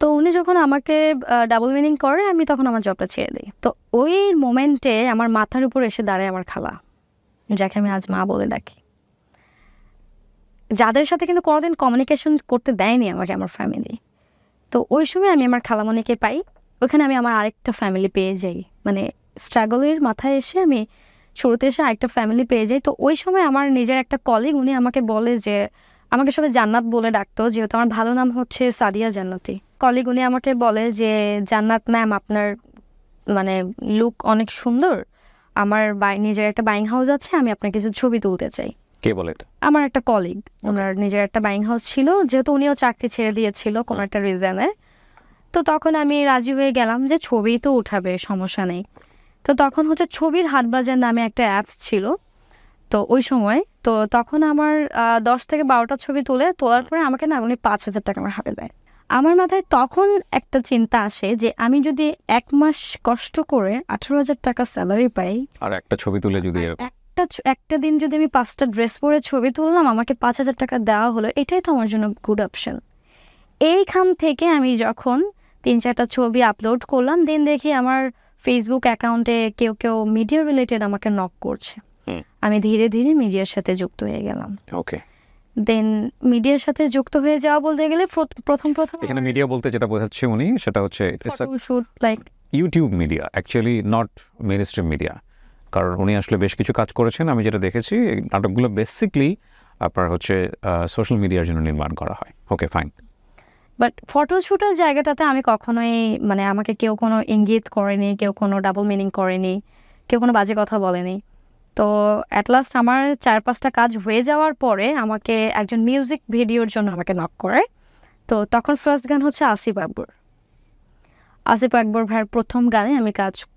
তো উনি যখন আমাকে ডাবল মিনিং করে, আমি তখন আমার জবটা ছেড়ে দিই। তো ওই মোমেন্টে আমার মাথার উপর এসে দাঁড়ায় আমার খালা, যাকে আমি আজ মা বলে ডাকি, যাদের সাথে কিন্তু কোনোদিন কমিউনিকেশন করতে দেয়নি আমাকে আমার ফ্যামিলি। তো ওই সময় আমি আমার খালামণিকে পাই, ওখানে আমি আমার আরেকটা ফ্যামিলি পেয়ে যাই। মানে স্ট্রাগলের মাথায় এসে আমি শুরুতে এসে আরেকটা ফ্যামিলি পেয়ে যাই। তো ওই সময় আমার নিজের একটা কলিগ, উনি আমাকে বলে যে, আমাকে সবাই জান্নাত বলে ডাকতো, যেহেতু আমার ভালো নাম হচ্ছে সাদিয়া জান্নাতি। কলিগ উনি আমাকে বলে যে, জান্নাত ম্যাম আপনার মানে লুক অনেক সুন্দর, আমার নিজের একটা বাইং হাউস আছে, আমি আপনার কিছু ছবি তুলতে চাই। কে বলে এটা? আমার একটা কলিগ, ওনার নিজের একটা বাইং হাউস ছিল, যেহেতু উনিও চাকরি ছেড়ে দিয়েছিল কোনো একটা রিজনে। তো তখন আমি রাজি হয়ে গেলাম যে ছবি তো উঠাবে, সমস্যা নেই। তো তখন হচ্ছে ছবির হাটবাজার নামে একটা অ্যাপস ছিল তো ওই সময়। তো তখন আমার 10 থেকে 12টা ছবি তোলার পরে আমাকে না উনি 5,000 টাকা আমার হাতে দেয়। আমার মাথায় তখন একটা চিন্তা আসে যে আমি যদি 1 মাস কষ্ট করে 18,000 টাকা স্যালারি পাই, আর একটা ছবি তুলে যদি একটা দিন যদি আমি 5টা ড্রেস পরে ছবি তুললাম, আমাকে 5,000 টাকা দেওয়া হলো, এটাই তো আমার জন্য গুড অপশন। এইখান থেকে আমি যখন 3-4টা ছবি আপলোড করলাম, দেন দেখি আমার ফেসবুক অ্যাকাউন্টে কেউ মিডিয়া রিলেটেড আমাকে নক করছে। আমি ধীরে ধীরে মিডিয়ার সাথে যুক্ত হয়ে গেলাম। ওকে। দেন মিডিয়ার সাথে যুক্ত হয়ে যাওয়া বলতে গেলে প্রথম এখানে মিডিয়া বলতে যেটা বোঝাচ্ছে উনি, সেটা হচ্ছে shoot like YouTube media, actually not mainstream media. কারণ উনি আসলে বেশ কিছু কাজ করেছেন, আমি যেটা দেখেছি নাটকগুলো বেসিকলি আপনার হচ্ছে সোশ্যাল মিডিয়ার জন্য নির্মাণ করা হয়। ওকে, ফাইন। বাট ফটোশ্যুটের জায়গাটাতে আমি কখনোই মানে আমাকে কেউ কোনো ইঙ্গিত করেনি, কেউ কোনো ডাবল মিনিং করেনি, কেউ কোনো বাজে কথা বলেনি। তো অ্যাট লাস্ট আমার 4-5টা কাজ হয়ে যাওয়ার পরে আমাকে একজন মিউজিক ভিডিওর জন্য আমাকে নক করে। তো তখন ফার্স্ট গান হচ্ছে আসিফ আকবর ভাইয়ের প্রথম গানে আমি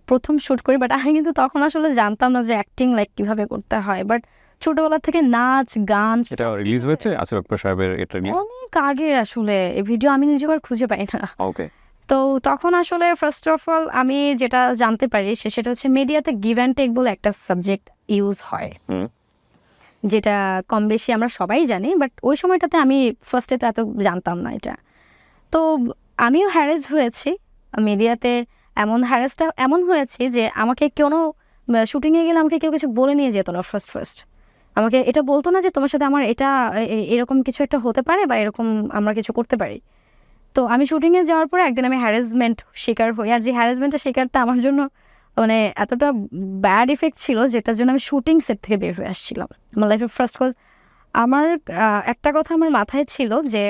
প্রথম শ্যুট করি। বাট আমি কিন্তু তখন আসলে জানতাম না যে অ্যাক্টিং লাইক কীভাবে করতে হয়। বাট ছোটোবেলা থেকে নাচ গান এটা রিলিজ হয়েছে আসিফ আকবর সাহেবের এটা নিয়ে? অনেক আগে আসলে এই ভিডিও আমি নিজে আর খুঁজে পাই না। ওকে। তো তখন আসলে ফার্স্ট অফ অল আমি যেটা জানতে পারি সেটা হচ্ছে মিডিয়াতে গিভ অ্যান্ড টেক বলে একটা সাবজেক্ট ইউজ হয়, যেটা কম বেশি আমরা সবাই জানি। বাট ওই সময়টাতে আমি ফার্স্টে তো এত জানতাম না এটা। তো আমিও হ্যারেস হয়েছি মিডিয়াতে। হ্যারেসটা এমন হয়েছে যে আমাকে কোনো শুটিংয়ে গেলে আমাকে কেউ কিছু বলে নিয়ে যেত না। ফার্স্ট আমাকে এটা বলতো না যে তোমার সাথে আমার এটা এরকম কিছু একটা হতে পারে বা এরকম আমরা কিছু করতে পারি। তো আমি শুটিংয়ে যাওয়ার পরে একদিন আমি হ্যারাসমেন্ট শিকার হই। আর যে হ্যারাসমেন্টের শিকারটা আমার জন্য মানে এতটা ব্যাড ইফেক্ট ছিল, যেটার জন্য আমি শুটিং সেট থেকে বের হয়ে আসছিলাম আমার লাইফের ফার্স্ট। কজ আমার একটা কথা আমার মাথায় ছিল যে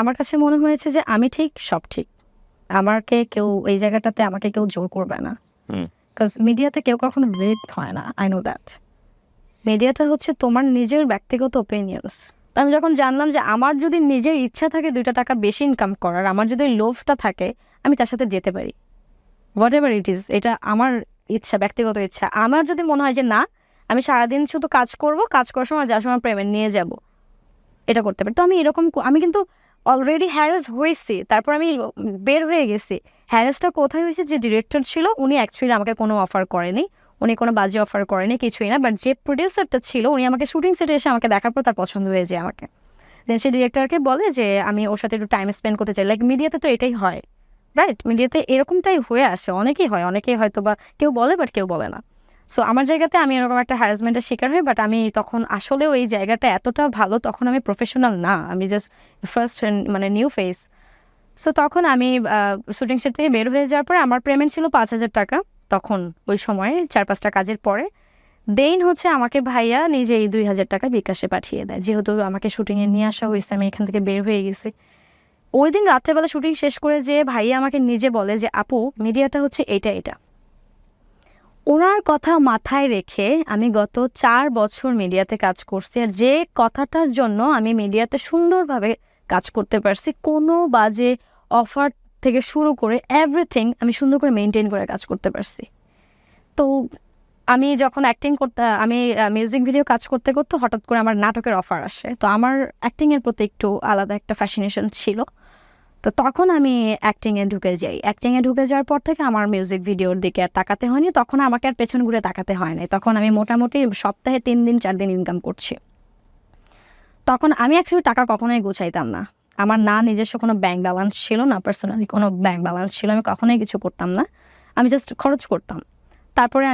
আমার কাছে মনে হয়েছে যে আমি ঠিক, সব ঠিক, আমাকে কেউ এই জায়গাটাতে আমাকে কেউ জোর করবে না। কজ মিডিয়াতে কেউ কখনো রেট হয় না, আই নো দ্যাট। মিডিয়াটা হচ্ছে তোমার নিজের ব্যক্তিগত ওপিনিয়ন্স। আমি যখন জানলাম যে আমার যদি নিজের ইচ্ছা থাকে 2টা টাকা বেশি ইনকাম করার, আমার যদি লোভটা থাকে, আমি তার সাথে যেতে পারি, হোয়াট এভার ইট ইজ। এটা আমার ইচ্ছা, ব্যক্তিগত ইচ্ছা। আমার যদি মনে হয় যে না, আমি সারাদিন শুধু কাজ করব, কাজ করার সময় যার সময় পেমেন্ট নিয়ে যাব, এটা করতে পারি। তো আমি কিন্তু অলরেডি হ্যারাস হয়েছি, তারপর আমি বের হয়ে গেছি। হ্যারাসটা কোথায় হয়েছে? যে ডিরেক্টর ছিল উনি অ্যাকচুয়ালি আমাকে কোনো অফার করেনি, উনি কোনো বাজে অফার করেনি, কিছুই না। বাট যে প্রডিউসারটা ছিল উনি আমাকে শুটিং সেটে এসে আমাকে দেখার পর তার পছন্দ হয়ে যায় আমাকে। দেন সে ডিরেক্টরকে বলে যে আমি ওর সাথে একটু টাইম স্পেন্ড করতে চাই। লাইক মিডিয়াতে তো এটাই হয়, রাইট? মিডিয়াতে এরকমটাই হয়ে আসে, অনেকেই হয়তো বা কেউ বলে বাট কেউ বলে না। সো আমার জায়গাতে আমি এরকম একটা হ্যারাসমেন্টের শিকার হই। বাট আমি তখন আসলে ওই জায়গাটা এতটা ভালো, তখন আমি প্রফেশনাল না, আমি জাস্ট ফার্স্ট মানে নিউ ফেস। সো তখন আমি শুটিং সেট থেকে বের হয়ে যাওয়ার পরে আমার পেমেন্ট ছিল 5,000 টাকা তখন, ওই সময়ে 4-5টা কাজের পরে। দেন হচ্ছে আমাকে ভাইয়া নিজে এই 2,000 টাকা বিকাশে পাঠিয়ে দেয়, যেহেতু আমাকে শুটিংয়ে নিয়ে আসা হয়েছে, আমি এখান থেকে বের হয়ে গেছি। ওই দিন রাত্রেবেলা শুটিং শেষ করে যে ভাইয়া আমাকে নিজে বলে যে আপু, মিডিয়াটা হচ্ছে এটা। ওনার কথা মাথায় রেখে আমি গত 4 বছর মিডিয়াতে কাজ করছি। আর যে কথাটার জন্য আমি মিডিয়াতে সুন্দরভাবে কাজ করতে পারছি, কোনো বাজে অফার থেকে শুরু করে এভরিথিং আমি সুন্দর করে মেনটেন করে কাজ করতে পারছি। তো আমি যখন আমি মিউজিক ভিডিও কাজ করতে হঠাৎ করে আমার নাটকের অফার আসে। তো আমার অ্যাক্টিংয়ের প্রতি একটু আলাদা একটা ফ্যাসিনেশন ছিল। তো তখন আমি অ্যাক্টিংয়ে ঢুকে যাই। অ্যাক্টিংয়ে ঢুকে যাওয়ার পর থেকে আমার মিউজিক ভিডিওর দিকে আর তাকাতে হয়নি। তখন আমাকে আর পেছন ঘুরে তাকাতে হয় না। তখন আমি মোটামুটি সপ্তাহে 3 দিন 4 দিন ইনকাম করছি। তখন আমি অ্যাকচুয়ালি টাকা কখনোই গুছাইতাম না। আমার না নিজস্ব কোনো ব্যাংক ব্যালেন্স ছিল, না পার্সোনালি কোনো ব্যাংক ব্যালেন্স ছিল। আমি কখনোই কিছু করতাম না, আমি জাস্ট খরচ করতাম। তারপরে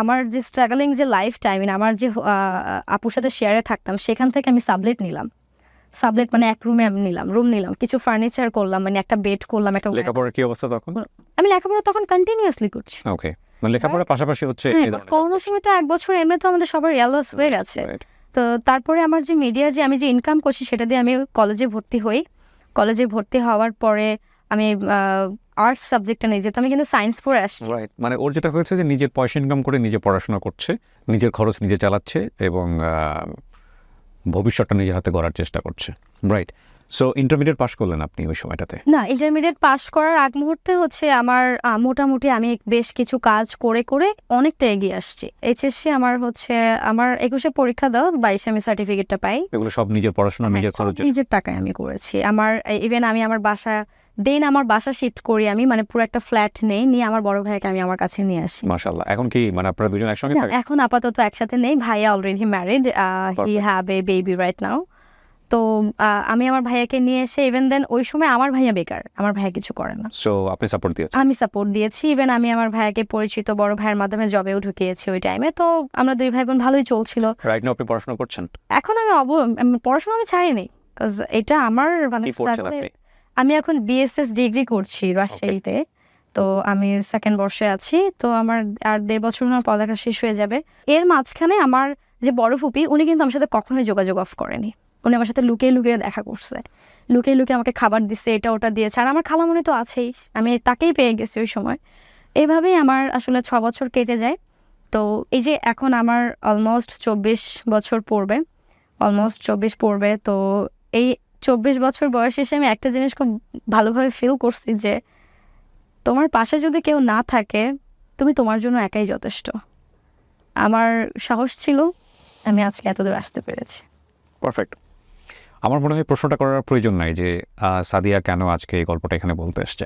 আমার যে স্ট্রাগলিং যে লাইফটা, আমার যে আপুর সাথে শেয়ারে থাকতাম, সেখান থেকে আমি সাবলেট মানে এক রুমে আমি রুম নিলাম, কিছু ফার্নিচার করলাম, মানে একটা বেড করলাম। লেখাপড়ার কি অবস্থা তখন? আমি লেখাপড়া তখন কন্টিনিউয়াসলি করছি। ওকে, মানে লেখাপড়ার পাশাপাশি হচ্ছে করোনার সময় তো 1 বছর এমনি তো আমাদের সবার ইয়ালস হয়ে গেছে। তো তারপরে আমার যে মিডিয়ার যে আমি যে ইনকাম করছি সেটা দিয়ে আমি কলেজে ভর্তি হই। কলেজে ভর্তি হওয়ার পরে আমি আর্টস সাবজেক্টটা নিয়ে যেতাম, আমি কিন্তু সায়েন্স পড়ে আসছি। মানে ওর যেটা হয়েছে যে নিজের পয়সা ইনকাম করে নিজে পড়াশোনা করছে, নিজের খরচ নিজে চালাচ্ছে এবং ভবিষ্যৎটা নিজের হাতে গড়ার চেষ্টা করছে, রাইট? সো ইন্টারমিডিয়েট পাস করলেন আপনি ওই সময়টাতে? না, ইন্টারমিডিয়েট পাস করার আগ মুহূর্তে হচ্ছে আমার মোটামুটি আমি বেশ কিছু কাজ করে অনেকটা এগিয়ে আসছি। এইচএসসি আমার 21-এ পরীক্ষা দাও, 22-এ আমি সার্টিফিকেটটা পাই। এগুলো সব নিজের পড়াশোনা নিজের খরচ, নিজের টাকায় আমি করেছি। ইভেন আমি আমার বাসা শিফট করি, আমি মানে পুরো একটা ফ্ল্যাট নিয়ে আমার বড় ভাইকে আমি আমার কাছে নিয়ে আসি। মাশাআল্লাহ। এখন কি মানে আপনারা দুজন একসঙ্গে থাকেন? এখন আপাতত একসাথে নেই। ভাইয়া already married, he have a baby right now. তো আমি আমার ভাইয়াকে নিয়ে এসে, ইভেন দেন ওই সময় আমার ভাইয়া বেকার, আমার ভাইয়া কিছু করে না। সো আপনি সাপোর্ট দিয়েছেন? আমি সাপোর্ট দিয়েছি। ইভেন আমি আমার ভাইয়াকে পরিচিত বড় ভাইয়ের মাধ্যমে জবেও ঢুকিয়েছি ওই টাইমে। তো আমরা 2 ভাই বোন ভালোই চলছিল। রাইট নাও আপনি পড়াশোনা করছেন? এখন আমি পড়াশোনা ছাড়িনি, কজ এটা আমার মানে আমি এখন বিএসএস ডিগ্রি করছি রাজশাহীতে। তো আমি 2nd বর্ষে আছি। তো আমার আর 1.5 বছর পড়ালেখা শেষ হয়ে যাবে। এর মাঝখানে আমার যে বড় ফুপি উনি কিন্তু আমার সাথে কখনোই যোগাযোগ অফ করেনি, উনি আমার সাথে লুকিয়ে লুকিয়ে দেখা করছে, লুকিয়ে লুকিয়ে আমাকে খাবার দিচ্ছে, এটা ওটা দিয়েছে। আর আমার খালামণি তো আছেই, আমি তাকেই পেয়ে গেছি ওই সময়। এইভাবেই আমার আসলে 6 বছর কেটে যায়। তো এই যে এখন আমার অলমোস্ট 24 বছর পড়বে, তো এই 24 বছর বয়স এসে আমি একটা জিনিস খুব ভালোভাবে ফিল করছি যে তোমার পাশে যদি কেউ না থাকে তুমি তোমার জন্য একাই যথেষ্ট। আমার সাহস ছিল, আমি আজকে এতদূর আসতে পেরেছি। পারফেক্ট। আমার মনে হয় প্রশ্নটা করার প্রয়োজন নাই যে সাদিয়া কেন আজকে এই গল্পটা এখানে বলতে এসছে।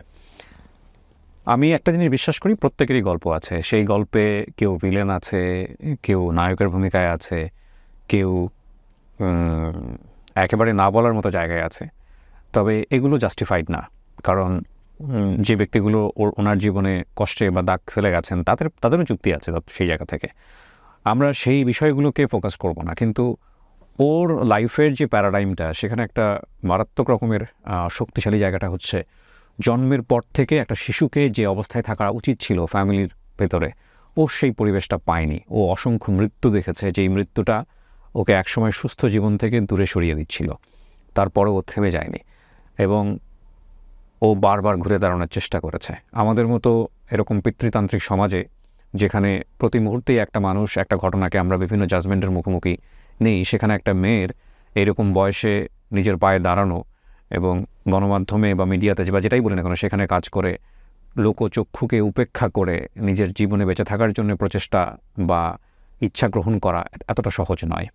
আমি একটা জিনিস বিশ্বাস করি, প্রত্যেকেরই গল্প আছে। সেই গল্পে কেউ ভিলেন আছে, কেউ নায়কের ভূমিকায় আছে, কেউ একেবারে না বলার মতো জায়গায় আছে। তবে এগুলো জাস্টিফাইড না, কারণ যে ব্যক্তিগুলো ওনার জীবনে কষ্টে বা দাগ ফেলে গেছেন তাদেরও যুক্তি আছে সেই জায়গা থেকে। আমরা সেই বিষয়গুলোকে ফোকাস করব না, কিন্তু ওর লাইফের যে প্যারাডাইমটা, সেখানে একটা মারাত্মক রকমের শক্তিশালী জায়গাটা হচ্ছে জন্মের পর থেকে একটা শিশুকে যে অবস্থায় থাকা উচিত ছিল ফ্যামিলির ভেতরে, ও সেই পরিবেশটা পায়নি। ও অসংখ্য মৃত্যু দেখেছে, যেই মৃত্যুটা ওকে একসময় সুস্থ জীবন থেকে দূরে সরিয়ে দিচ্ছিল। তারপরে ও থেমে যায়নি এবং ও বারবার ঘুরে দাঁড়ানোর চেষ্টা করেছে। আমাদের মতো এরকম পিতৃতান্ত্রিক সমাজে, যেখানে প্রতি মুহূর্তেই একটা মানুষ একটা ঘটনাকে আমরা বিভিন্ন জাজমেন্টের মুখোমুখি নেই, সেখানে একটা মেয়ের এরকম বয়সে নিজের পায়ে দাঁড়ানো এবং গণমাধ্যমে বা মিডিয়াতে বা যেটাই বলি না কেন সেখানে কাজ করে লোকচক্ষুকে উপেক্ষা করে নিজের জীবনে বেঁচে থাকার জন্য প্রচেষ্টা বা ইচ্ছা গ্রহণ করা এতটা সহজ নয়।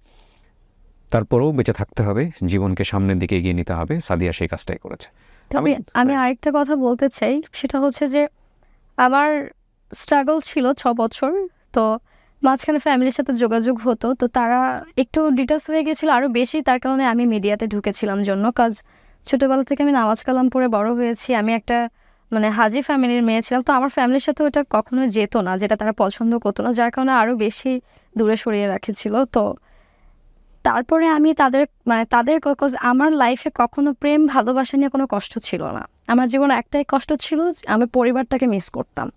তারপরেও বেঁচে থাকতে হবে, জীবনকে সামনের দিকে এগিয়ে নিতে হবে। সাদিয়া সেই কাজটাই করেছে। তবে আমি আরেকটা কথা বলতে চাই, সেটা হচ্ছে যে আমার স্ট্রাগল ছিল 6 বছর। তো মাঝখানে ফ্যামিলির সাথে যোগাযোগ হতো, তো তারা একটু ডিটাচ হয়ে গেছিলো আরও বেশি। তার কারণে আমি মিডিয়াতে ঢুকেছিলাম জন্য, কাজ ছোটোবেলা থেকে আমি নামাজ কালাম পড়ে বড় হয়েছি। আমি একটা হাজি ফ্যামিলির মেয়ে ছিলাম, তো আমার ফ্যামিলির সাথে ওটা কখনোই যেত না, যেটা তারা পছন্দ করতো না, যার কারণে আরও বেশি দূরে সরিয়ে রাখেছিল। তো তারপরে আমি তাদের আমার লাইফে কখনো প্রেম ভালোবাসা নিয়ে কোনো কষ্ট ছিল না। আমার জীবনে একটাই কষ্ট ছিল, আমি পরিবারটাকে মিস করতাম।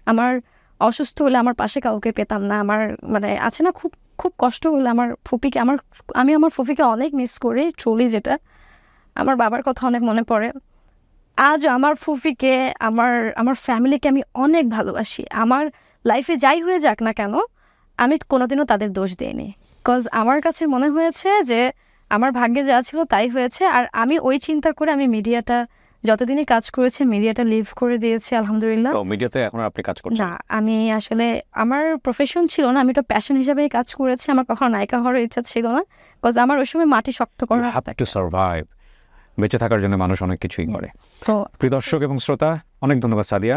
আমার অসুস্থ হলে আমার পাশে কাউকে পেতাম না। আমার আছে না, খুব খুব কষ্ট হলে আমি আমার ফুফিকে অনেক মিস করি ট্রুলি। যেটা আমার বাবার কথা অনেক মনে পড়ে। আজ আমার ফুফিকে, আমার ফ্যামিলিকে আমি অনেক ভালোবাসি। আমার লাইফে যাই হয়ে যাক না কেন, আমি কোনোদিনও তাদের দোষ দিইনি। বিকজ আমার কাছে মনে হয়েছে যে আমার ভাগ্যে যা ছিল তাই হয়েছে। আর আমি ওই চিন্তা করে আমি মিডিয়াটা যতদিনই কাজ করেছি, মিডিয়াটা লিভ করে দিয়েছি আলহামদুলিল্লাহ। মিডিয়াতে এখন আপনি কাজ করছেন না? আমি আসলে আমার প্রফেশন ছিল না, আমি এটা প্যাশন হিসেবেই কাজ করেছি। আমার কখনো নায়িকা হওয়ার ইচ্ছা ছিল না, বিকজ আমার ওই সময় মাটি শক্ত করা টু সার্ভাইভ। বেঁচে থাকার জন্য মানুষ অনেক কিছুই করে। তো প্রিয় দর্শক এবং শ্রোতা, অনেক ধন্যবাদ সাদিয়া।